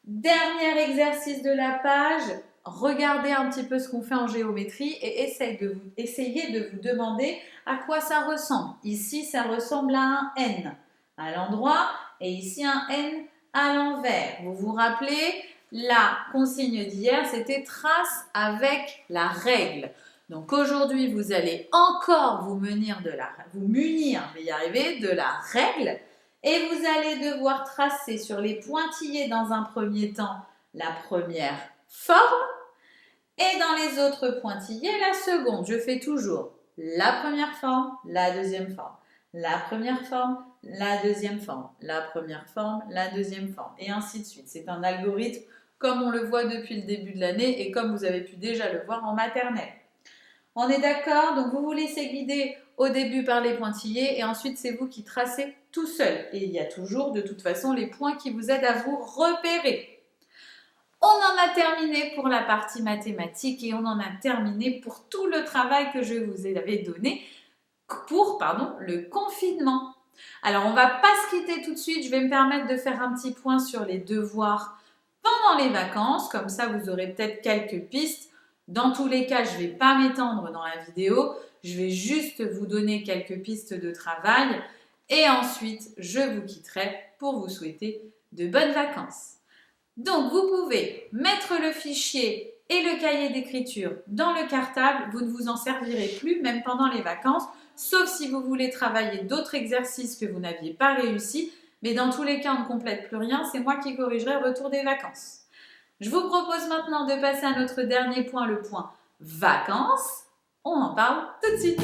Dernier exercice de la page, regardez un petit peu ce qu'on fait en géométrie et essayez de vous demander à quoi ça ressemble. Ici, ça ressemble à un N à l'endroit et ici un N à l'envers. Vous vous rappelez? La consigne d'hier, c'était trace avec la règle. Donc aujourd'hui, vous allez encore vous munir, de la règle et vous allez devoir tracer sur les pointillés dans un premier temps la première forme et dans les autres pointillés la seconde. Je fais toujours la première forme, la deuxième forme, la première forme, la deuxième forme, la première forme, la deuxième forme et ainsi de suite. C'est un algorithme comme on le voit depuis le début de l'année et comme vous avez pu déjà le voir en maternelle. On est d'accord? Donc vous vous laissez guider au début par les pointillés et ensuite c'est vous qui tracez tout seul. Et il y a toujours de toute façon les points qui vous aident à vous repérer. On en a terminé pour la partie mathématique et on en a terminé pour tout le travail que je vous avais donné pour le confinement. Alors on ne va pas se quitter tout de suite, je vais me permettre de faire un petit point sur les devoirs pendant les vacances, comme ça vous aurez peut-être quelques pistes. Dans tous les cas, je ne vais pas m'étendre dans la vidéo, je vais juste vous donner quelques pistes de travail et ensuite je vous quitterai pour vous souhaiter de bonnes vacances. Donc vous pouvez mettre le fichier et le cahier d'écriture dans le cartable, vous ne vous en servirez plus même pendant les vacances, sauf si vous voulez travailler d'autres exercices que vous n'aviez pas réussi. Mais dans tous les cas, on ne complète plus rien, c'est moi qui corrigerai au retour des vacances. Je vous propose maintenant de passer à notre dernier point, le point vacances. On en parle tout de suite.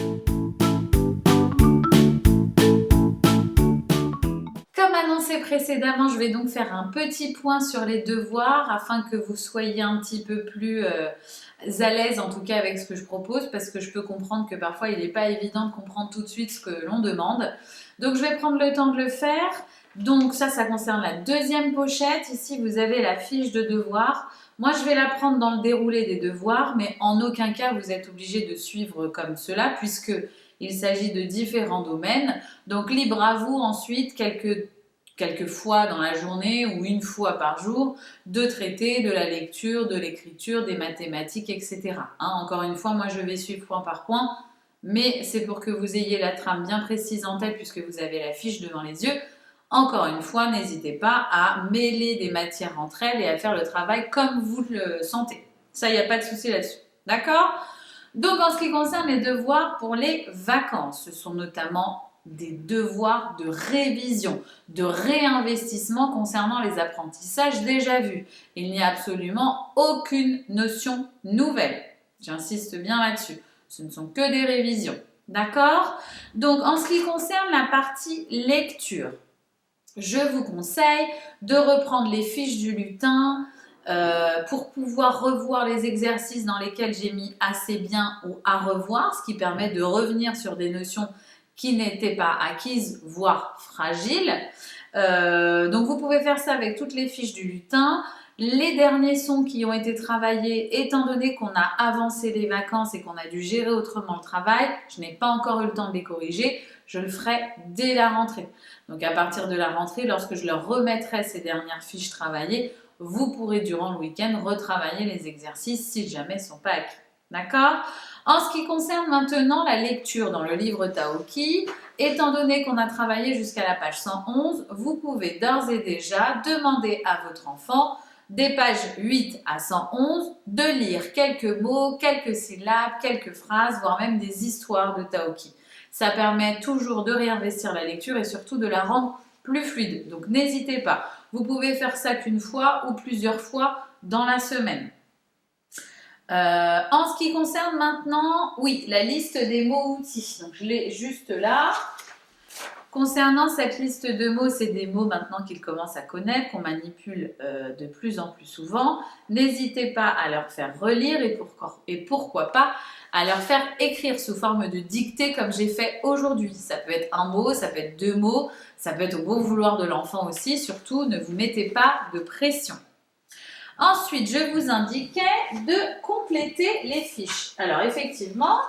Comme annoncé précédemment, je vais donc faire un petit point sur les devoirs afin que vous soyez un petit peu plus à l'aise en tout cas avec ce que je propose parce que je peux comprendre que parfois il n'est pas évident de comprendre tout de suite ce que l'on demande. Donc je vais prendre le temps de le faire. Donc ça concerne la deuxième pochette. Ici, vous avez la fiche de devoir. Moi, je vais la prendre dans le déroulé des devoirs, mais en aucun cas, vous êtes obligé de suivre comme cela, puisqu'il s'agit de différents domaines. Donc, libre à vous ensuite, quelques fois dans la journée ou une fois par jour, de traiter de la lecture, de l'écriture, des mathématiques, etc. Encore une fois, moi, je vais suivre point par point, mais c'est pour que vous ayez la trame bien précise en tête, puisque vous avez la fiche devant les yeux. Encore une fois, n'hésitez pas à mêler des matières entre elles et à faire le travail comme vous le sentez. Ça, il n'y a pas de souci là-dessus. D'accord? Donc, en ce qui concerne les devoirs pour les vacances, ce sont notamment des devoirs de révision, de réinvestissement concernant les apprentissages déjà vus. Il n'y a absolument aucune notion nouvelle. J'insiste bien là-dessus. Ce ne sont que des révisions. D'accord? Donc, en ce qui concerne la partie lecture, je vous conseille de reprendre les fiches du lutin pour pouvoir revoir les exercices dans lesquels j'ai mis assez bien ou à revoir, ce qui permet de revenir sur des notions qui n'étaient pas acquises, voire fragiles. Donc vous pouvez faire ça avec toutes les fiches du lutin. Les derniers sons qui ont été travaillés, étant donné qu'on a avancé les vacances et qu'on a dû gérer autrement le travail, je n'ai pas encore eu le temps de les corriger, je le ferai dès la rentrée. Donc à partir de la rentrée, lorsque je leur remettrai ces dernières fiches travaillées, vous pourrez durant le week-end retravailler les exercices si jamais ils ne sont pas acquis. D'accord? En ce qui concerne maintenant la lecture dans le livre Taoki, étant donné qu'on a travaillé jusqu'à la page 111, vous pouvez d'ores et déjà demander à votre enfant des pages 8 à 111 de lire quelques mots, quelques syllabes, quelques phrases, voire même des histoires de Taoki. Ça permet toujours de réinvestir la lecture et surtout de la rendre plus fluide. Donc n'hésitez pas. Vous pouvez faire ça qu'une fois ou plusieurs fois dans la semaine. En ce qui concerne maintenant, oui, la liste des mots-outils. Donc je l'ai juste là. Concernant cette liste de mots, c'est des mots maintenant qu'ils commencent à connaître, qu'on manipule de plus en plus souvent. N'hésitez pas à leur faire relire et pourquoi pas à leur faire écrire sous forme de dictée comme j'ai fait aujourd'hui. Ça peut être un mot, ça peut être deux mots, ça peut être au bon vouloir de l'enfant aussi. Surtout, ne vous mettez pas de pression. Ensuite, je vous indiquais de compléter les fiches. Alors effectivement,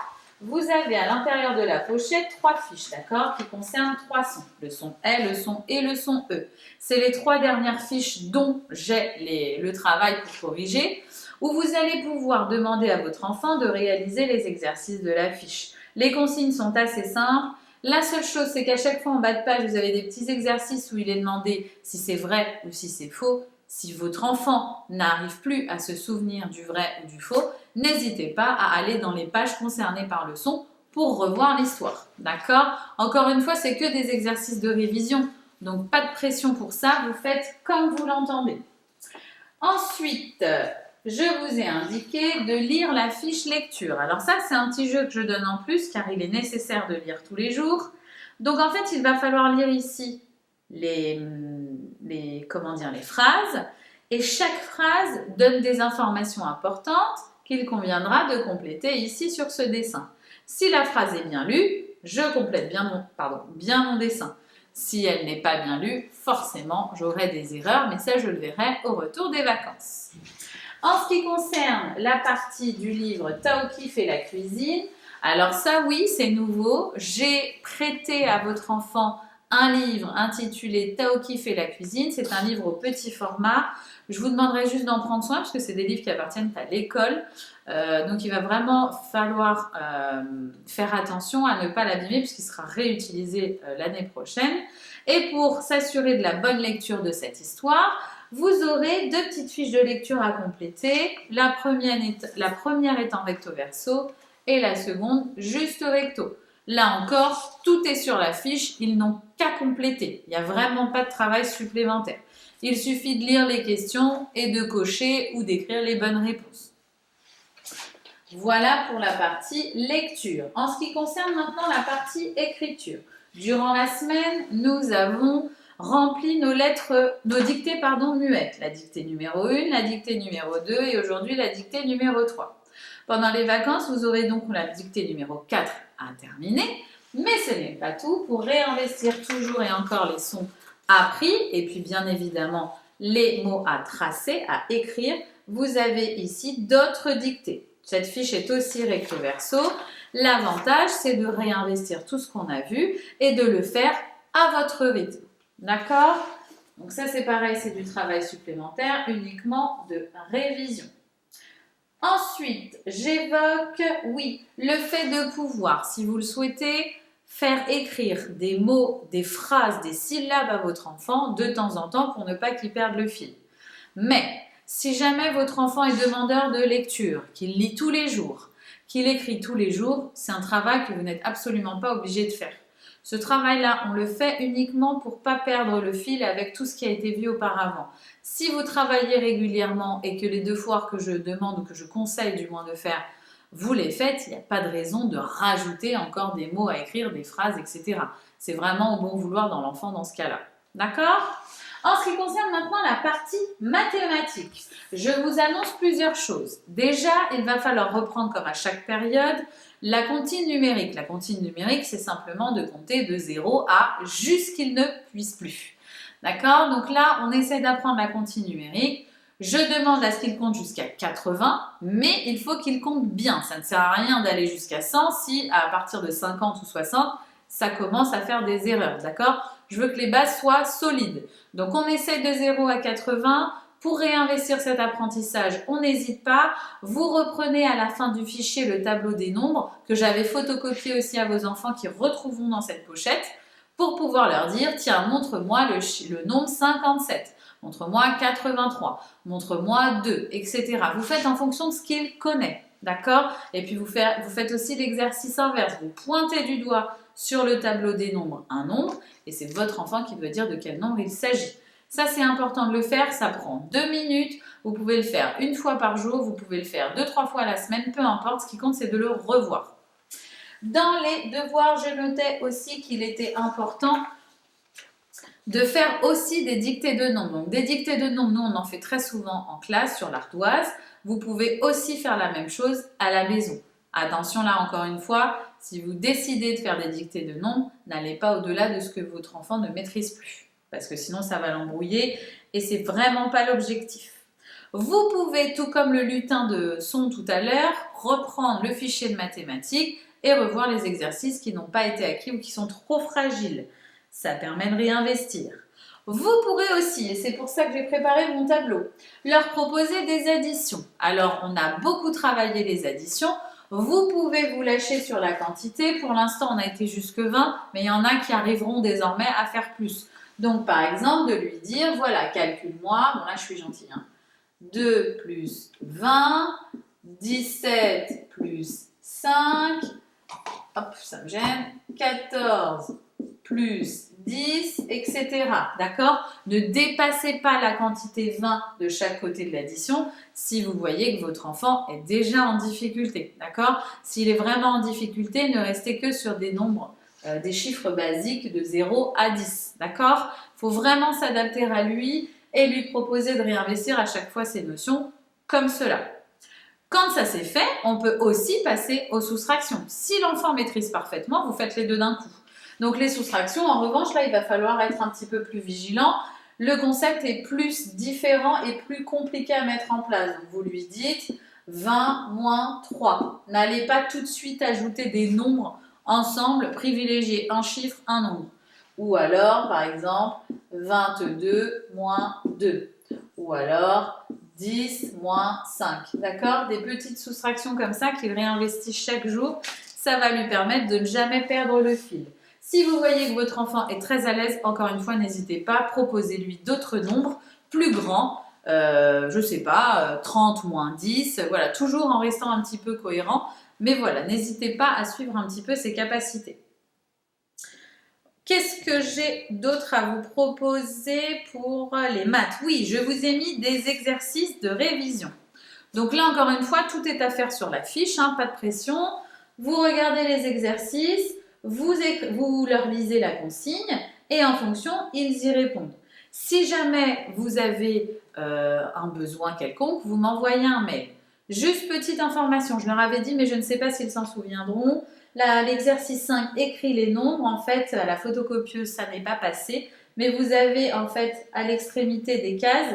vous avez à l'intérieur de la pochette 3 fiches, d'accord, qui concernent 3 sons. Le son E, le son et le son E. C'est les 3 dernières fiches dont j'ai le travail pour corriger, où vous allez pouvoir demander à votre enfant de réaliser les exercices de la fiche. Les consignes sont assez simples. La seule chose, c'est qu'à chaque fois en bas de page, vous avez des petits exercices où il est demandé si c'est vrai ou si c'est faux. Si votre enfant n'arrive plus à se souvenir du vrai ou du faux, n'hésitez pas à aller dans les pages concernées par le son pour revoir l'histoire. D'accord? Encore une fois, c'est que des exercices de révision, donc pas de pression pour ça, vous faites comme vous l'entendez. Ensuite, je vous ai indiqué de lire la fiche lecture. Alors ça, c'est un petit jeu que je donne en plus car il est nécessaire de lire tous les jours. Donc en fait, il va falloir lire ici les phrases et chaque phrase donne des informations importantes qu'il conviendra de compléter ici sur ce dessin. Si la phrase est bien lue, je complète bien mon dessin. Si elle n'est pas bien lue, forcément j'aurai des erreurs, mais ça je le verrai au retour des vacances. En ce qui concerne la partie du livre Taoki fait la cuisine, alors ça oui c'est nouveau, j'ai prêté à votre enfant un livre intitulé Taoki fait la cuisine. C'est un livre au petit format. Je vous demanderai juste d'en prendre soin parce que c'est des livres qui appartiennent à l'école. Donc il va vraiment falloir faire attention à ne pas l'abîmer puisqu'il sera réutilisé l'année prochaine. Et pour s'assurer de la bonne lecture de cette histoire, vous aurez 2 petites fiches de lecture à compléter. La première étant recto verso et la seconde juste recto. Là encore, tout est sur la fiche, ils n'ont qu'à compléter. Il n'y a vraiment pas de travail supplémentaire. Il suffit de lire les questions et de cocher ou d'écrire les bonnes réponses. Voilà pour la partie lecture. En ce qui concerne maintenant la partie écriture, durant la semaine, nous avons rempli nos dictées muettes. La dictée numéro 1, la dictée numéro 2 et aujourd'hui la dictée numéro 3. Pendant les vacances, vous aurez donc la dictée numéro 4 à terminer, mais ce n'est pas tout. Pour réinvestir toujours et encore les sons appris et puis bien évidemment les mots à tracer, à écrire, vous avez ici d'autres dictées. Cette fiche est aussi recto verso. L'avantage, c'est de réinvestir tout ce qu'on a vu et de le faire à votre rythme. D'accord? Donc ça, c'est pareil, c'est du travail supplémentaire, uniquement de révision. Ensuite, j'évoque, oui, le fait de pouvoir, si vous le souhaitez, faire écrire des mots, des phrases, des syllabes à votre enfant de temps en temps pour ne pas qu'il perde le fil. Mais si jamais votre enfant est demandeur de lecture, qu'il lit tous les jours, qu'il écrit tous les jours, c'est un travail que vous n'êtes absolument pas obligé de faire. Ce travail-là, on le fait uniquement pour ne pas perdre le fil avec tout ce qui a été vu auparavant. Si vous travaillez régulièrement et que les devoirs que je demande ou que je conseille du moins de faire, vous les faites, il n'y a pas de raison de rajouter encore des mots à écrire, des phrases, etc. C'est vraiment au bon vouloir dans l'enfant dans ce cas-là. D'accord ? En ce qui concerne maintenant la partie mathématiques, je vous annonce plusieurs choses. Déjà, il va falloir reprendre comme à chaque période la comptine numérique. La comptine numérique, c'est simplement de compter de 0 à jusqu'il ne puisse plus. D'accord? Donc là, on essaie d'apprendre la comptine numérique. Je demande à ce qu'il compte jusqu'à 80, mais il faut qu'il compte bien. Ça ne sert à rien d'aller jusqu'à 100 si à partir de 50 ou 60, ça commence à faire des erreurs. D'accord? Je veux que les bases soient solides. Donc on essaie de 0 à 80. Pour réinvestir cet apprentissage, on n'hésite pas. Vous reprenez à la fin du fichier le tableau des nombres que j'avais photocopié aussi à vos enfants qui retrouveront dans cette pochette pour pouvoir leur dire « Tiens, montre-moi le nombre 57, montre-moi 83, montre-moi 2, etc. » Vous faites en fonction de ce qu'il connaît, d'accord? Et puis vous faites aussi l'exercice inverse. Vous pointez du doigt sur le tableau des nombres un nombre et c'est votre enfant qui doit dire de quel nombre il s'agit. Ça, c'est important de le faire, ça prend 2 minutes, vous pouvez le faire une fois par jour, vous pouvez le faire 2-3 fois à la semaine, peu importe, ce qui compte, c'est de le revoir. Dans les devoirs, je notais aussi qu'il était important de faire aussi des dictées de nombres. Donc, des dictées de nombres, nous, on en fait très souvent en classe sur l'ardoise. Vous pouvez aussi faire la même chose à la maison. Attention là, encore une fois, si vous décidez de faire des dictées de nombres, n'allez pas au-delà de ce que votre enfant ne maîtrise plus. Parce que sinon ça va l'embrouiller et c'est vraiment pas l'objectif. Vous pouvez, tout comme le lutin de son tout à l'heure, reprendre le fichier de mathématiques et revoir les exercices qui n'ont pas été acquis ou qui sont trop fragiles. Ça permet de réinvestir. Vous pourrez aussi, et c'est pour ça que j'ai préparé mon tableau, leur proposer des additions. Alors, on a beaucoup travaillé les additions. Vous pouvez vous lâcher sur la quantité. Pour l'instant, on a été jusque 20, mais il y en a qui arriveront désormais à faire plus. Donc, par exemple, de lui dire, voilà, calcule-moi, bon là je suis gentille, 2 plus 20, 17 plus 5, hop, ça me gêne, 14 plus 10, etc. D'accord? Ne dépassez pas la quantité 20 de chaque côté de l'addition si vous voyez que votre enfant est déjà en difficulté. D'accord? S'il est vraiment en difficulté, ne restez que sur des nombres des chiffres basiques de 0 à 10, d'accord? Il faut vraiment s'adapter à lui et lui proposer de réinvestir à chaque fois ces notions comme cela. Quand ça c'est fait, on peut aussi passer aux soustractions. Si l'enfant maîtrise parfaitement, vous faites les deux d'un coup. Donc les soustractions, en revanche, là, il va falloir être un petit peu plus vigilant. Le concept est plus différent et plus compliqué à mettre en place. Donc, vous lui dites 20 moins 3. N'allez pas tout de suite ajouter des nombres ensemble, privilégiez un chiffre, un nombre. Ou alors, par exemple, 22 moins 2. Ou alors, 10 moins 5. D'accord? Des petites soustractions comme ça qu'il réinvestit chaque jour. Ça va lui permettre de ne jamais perdre le fil. Si vous voyez que votre enfant est très à l'aise, encore une fois, n'hésitez pas, proposez-lui d'autres nombres plus grands. Je ne sais pas, 30 moins 10. Voilà, toujours en restant un petit peu cohérent. Mais voilà, n'hésitez pas à suivre un petit peu ses capacités. Qu'est-ce que j'ai d'autre à vous proposer pour les maths? Oui, je vous ai mis des exercices de révision. Donc là, encore une fois, tout est à faire sur la fiche, pas de pression. Vous regardez les exercices, vous leur lisez la consigne et en fonction, ils y répondent. Si jamais vous avez un besoin quelconque, vous m'envoyez un mail. Juste petite information, je leur avais dit, mais je ne sais pas s'ils s'en souviendront. L'exercice 5, écrit les nombres. En fait, à la photocopieuse, ça n'est pas passé. Mais vous avez en fait à l'extrémité des cases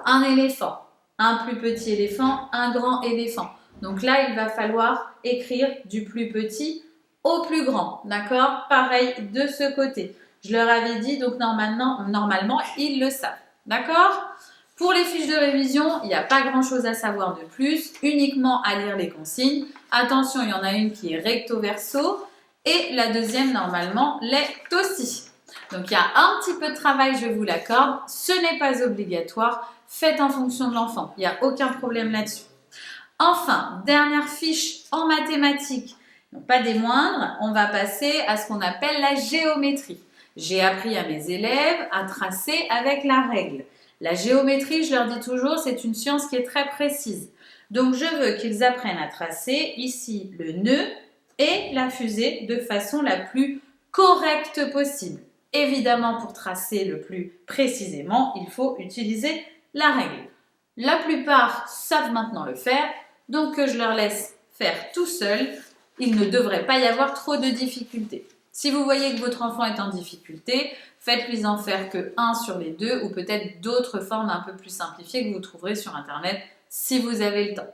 un éléphant, un plus petit éléphant, un grand éléphant. Donc là, il va falloir écrire du plus petit au plus grand. D'accord? Pareil de ce côté. Je leur avais dit, donc normalement ils le savent. D'accord? Pour les fiches de révision, il n'y a pas grand-chose à savoir de plus, uniquement à lire les consignes. Attention, il y en a une qui est recto verso Et la deuxième, normalement, l'est aussi. Donc, il y a un petit peu de travail, je vous l'accorde. Ce n'est pas obligatoire. Faites en fonction de l'enfant. Il n'y a aucun problème là-dessus. Enfin, dernière fiche en mathématiques. Donc, pas des moindres, on va passer à ce qu'on appelle la géométrie. J'ai appris à mes élèves à tracer avec la règle. La géométrie, je leur dis toujours, c'est une science qui est très précise. Donc, je veux qu'ils apprennent à tracer ici le nœud et la fusée de façon la plus correcte possible. Évidemment, pour tracer le plus précisément, il faut utiliser la règle. La plupart savent maintenant le faire, donc je leur laisse faire tout seul. Il ne devrait pas y avoir trop de difficultés. Si vous voyez que votre enfant est en difficulté, faites-lui en faire que un sur les deux ou peut-être d'autres formes un peu plus simplifiées que vous trouverez sur Internet si vous avez le temps.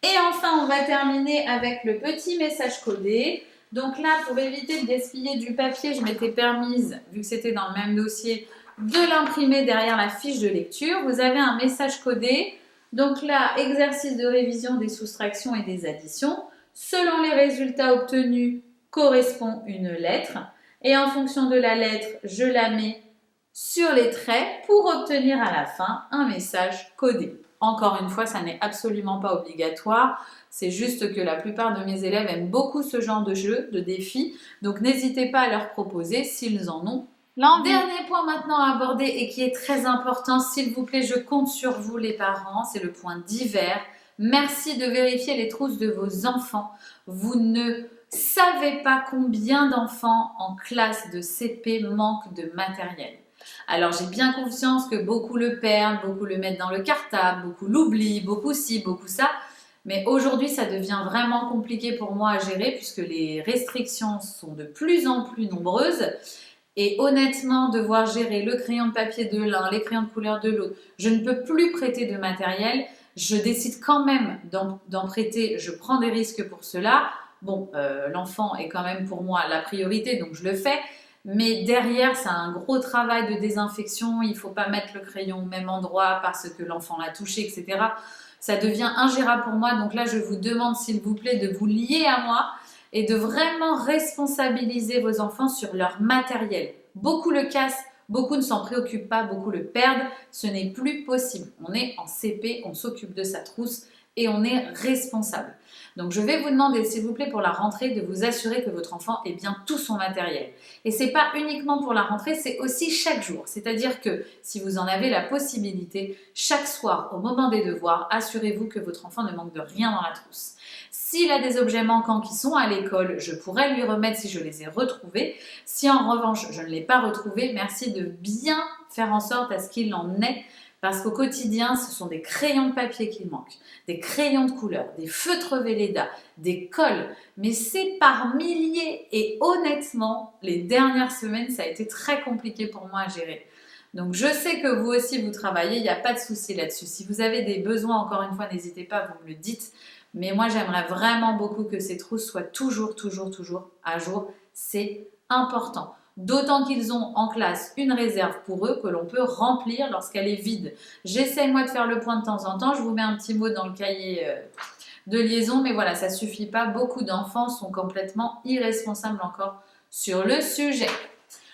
Et enfin, on va terminer avec le petit message codé. Donc là, pour éviter de gaspiller du papier, je m'étais permise, vu que c'était dans le même dossier, de l'imprimer derrière la fiche de lecture. Vous avez un message codé. Donc là, exercice de révision des soustractions et des additions. Selon les résultats obtenus, correspond une lettre. Et en fonction de la lettre, je la mets sur les traits pour obtenir à la fin un message codé. Encore une fois, ça n'est absolument pas obligatoire. C'est juste que la plupart de mes élèves aiment beaucoup ce genre de jeu, de défi. Donc n'hésitez pas à leur proposer s'ils en ont l'envie. Dernier point maintenant à aborder et qui est très important, s'il vous plaît, je compte sur vous les parents, c'est le point divers. Merci de vérifier les trousses de vos enfants. Vous ne savez pas combien d'enfants en classe de CP manquent de matériel. Alors j'ai bien conscience que beaucoup le perdent, beaucoup le mettent dans le cartable, beaucoup l'oublient, beaucoup ci, beaucoup ça. Mais aujourd'hui, ça devient vraiment compliqué pour moi à gérer puisque les restrictions sont de plus en plus nombreuses. Et honnêtement, devoir gérer le crayon de papier de l'un, les crayons de couleur de l'autre, je ne peux plus prêter de matériel. Je décide quand même d'en prêter, je prends des risques pour cela. Bon, l'enfant est quand même pour moi la priorité, donc je le fais. Mais derrière, c'est un gros travail de désinfection. Il ne faut pas mettre le crayon au même endroit parce que l'enfant l'a touché, etc. Ça devient ingérable pour moi. Donc là, je vous demande, s'il vous plaît, de vous lier à moi et de vraiment responsabiliser vos enfants sur leur matériel. Beaucoup le cassent, beaucoup ne s'en préoccupent pas, beaucoup le perdent. Ce n'est plus possible. On est en CP, on s'occupe de sa trousse et on est responsable. Donc je vais vous demander, s'il vous plaît, pour la rentrée, de vous assurer que votre enfant ait bien tout son matériel. Et ce n'est pas uniquement pour la rentrée, c'est aussi chaque jour. C'est-à-dire que si vous en avez la possibilité, chaque soir, au moment des devoirs, assurez-vous que votre enfant ne manque de rien dans la trousse. S'il a des objets manquants qui sont à l'école, je pourrais lui remettre si je les ai retrouvés. Si en revanche, je ne l'ai pas retrouvé, merci de bien faire en sorte à ce qu'il en ait. Parce qu'au quotidien, ce sont des crayons de papier qui manquent, des crayons de couleur, des feutres Velleda, des cols. Mais c'est par milliers. Et honnêtement, les dernières semaines, ça a été très compliqué pour moi à gérer. Donc je sais que vous aussi, vous travaillez, il n'y a pas de souci là-dessus. Si vous avez des besoins, encore une fois, n'hésitez pas, vous me le dites. Mais moi, j'aimerais vraiment beaucoup que ces trousses soient toujours à jour. C'est important. D'autant qu'ils ont en classe une réserve pour eux que l'on peut remplir lorsqu'elle est vide. J'essaie moi de faire le point de temps en temps, je vous mets un petit mot dans le cahier de liaison, mais voilà, ça ne suffit pas. Beaucoup d'enfants sont complètement irresponsables encore sur le sujet.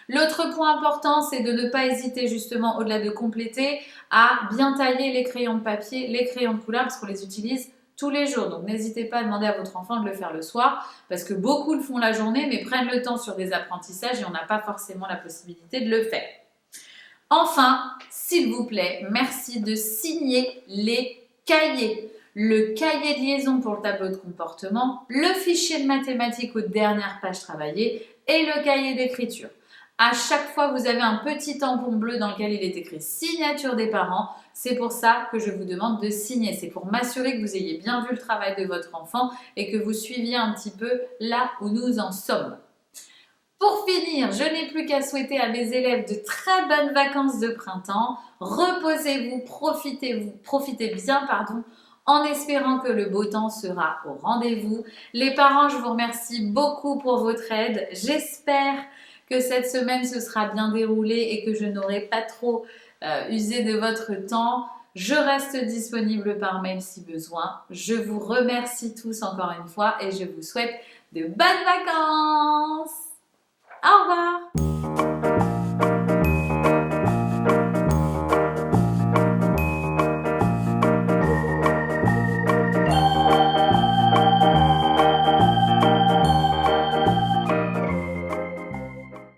L'autre point important, c'est de ne pas hésiter justement, au-delà de compléter, à bien tailler les crayons de papier, les crayons de couleur, parce qu'on les utilise tous les jours. Donc n'hésitez pas à demander à votre enfant de le faire le soir parce que beaucoup le font la journée mais prennent le temps sur des apprentissages et on n'a pas forcément la possibilité de le faire. Enfin, s'il vous plaît, merci de signer les cahiers. Le cahier de liaison pour le tableau de comportement, le fichier de mathématiques aux dernières pages travaillées et le cahier d'écriture. À chaque fois, vous avez un petit tampon bleu dans lequel il est écrit signature des parents. C'est pour ça que je vous demande de signer. C'est pour m'assurer que vous ayez bien vu le travail de votre enfant et que vous suiviez un petit peu là où nous en sommes. Pour finir, je n'ai plus qu'à souhaiter à mes élèves de très bonnes vacances de printemps. Reposez-vous, profitez bien, en espérant que le beau temps sera au rendez-vous. Les parents, je vous remercie beaucoup pour votre aide. J'espère que cette semaine se sera bien déroulée et que je n'aurai pas trop usé de votre temps. Je reste disponible par mail si besoin. Je vous remercie tous encore une fois et je vous souhaite de bonnes vacances. Au revoir.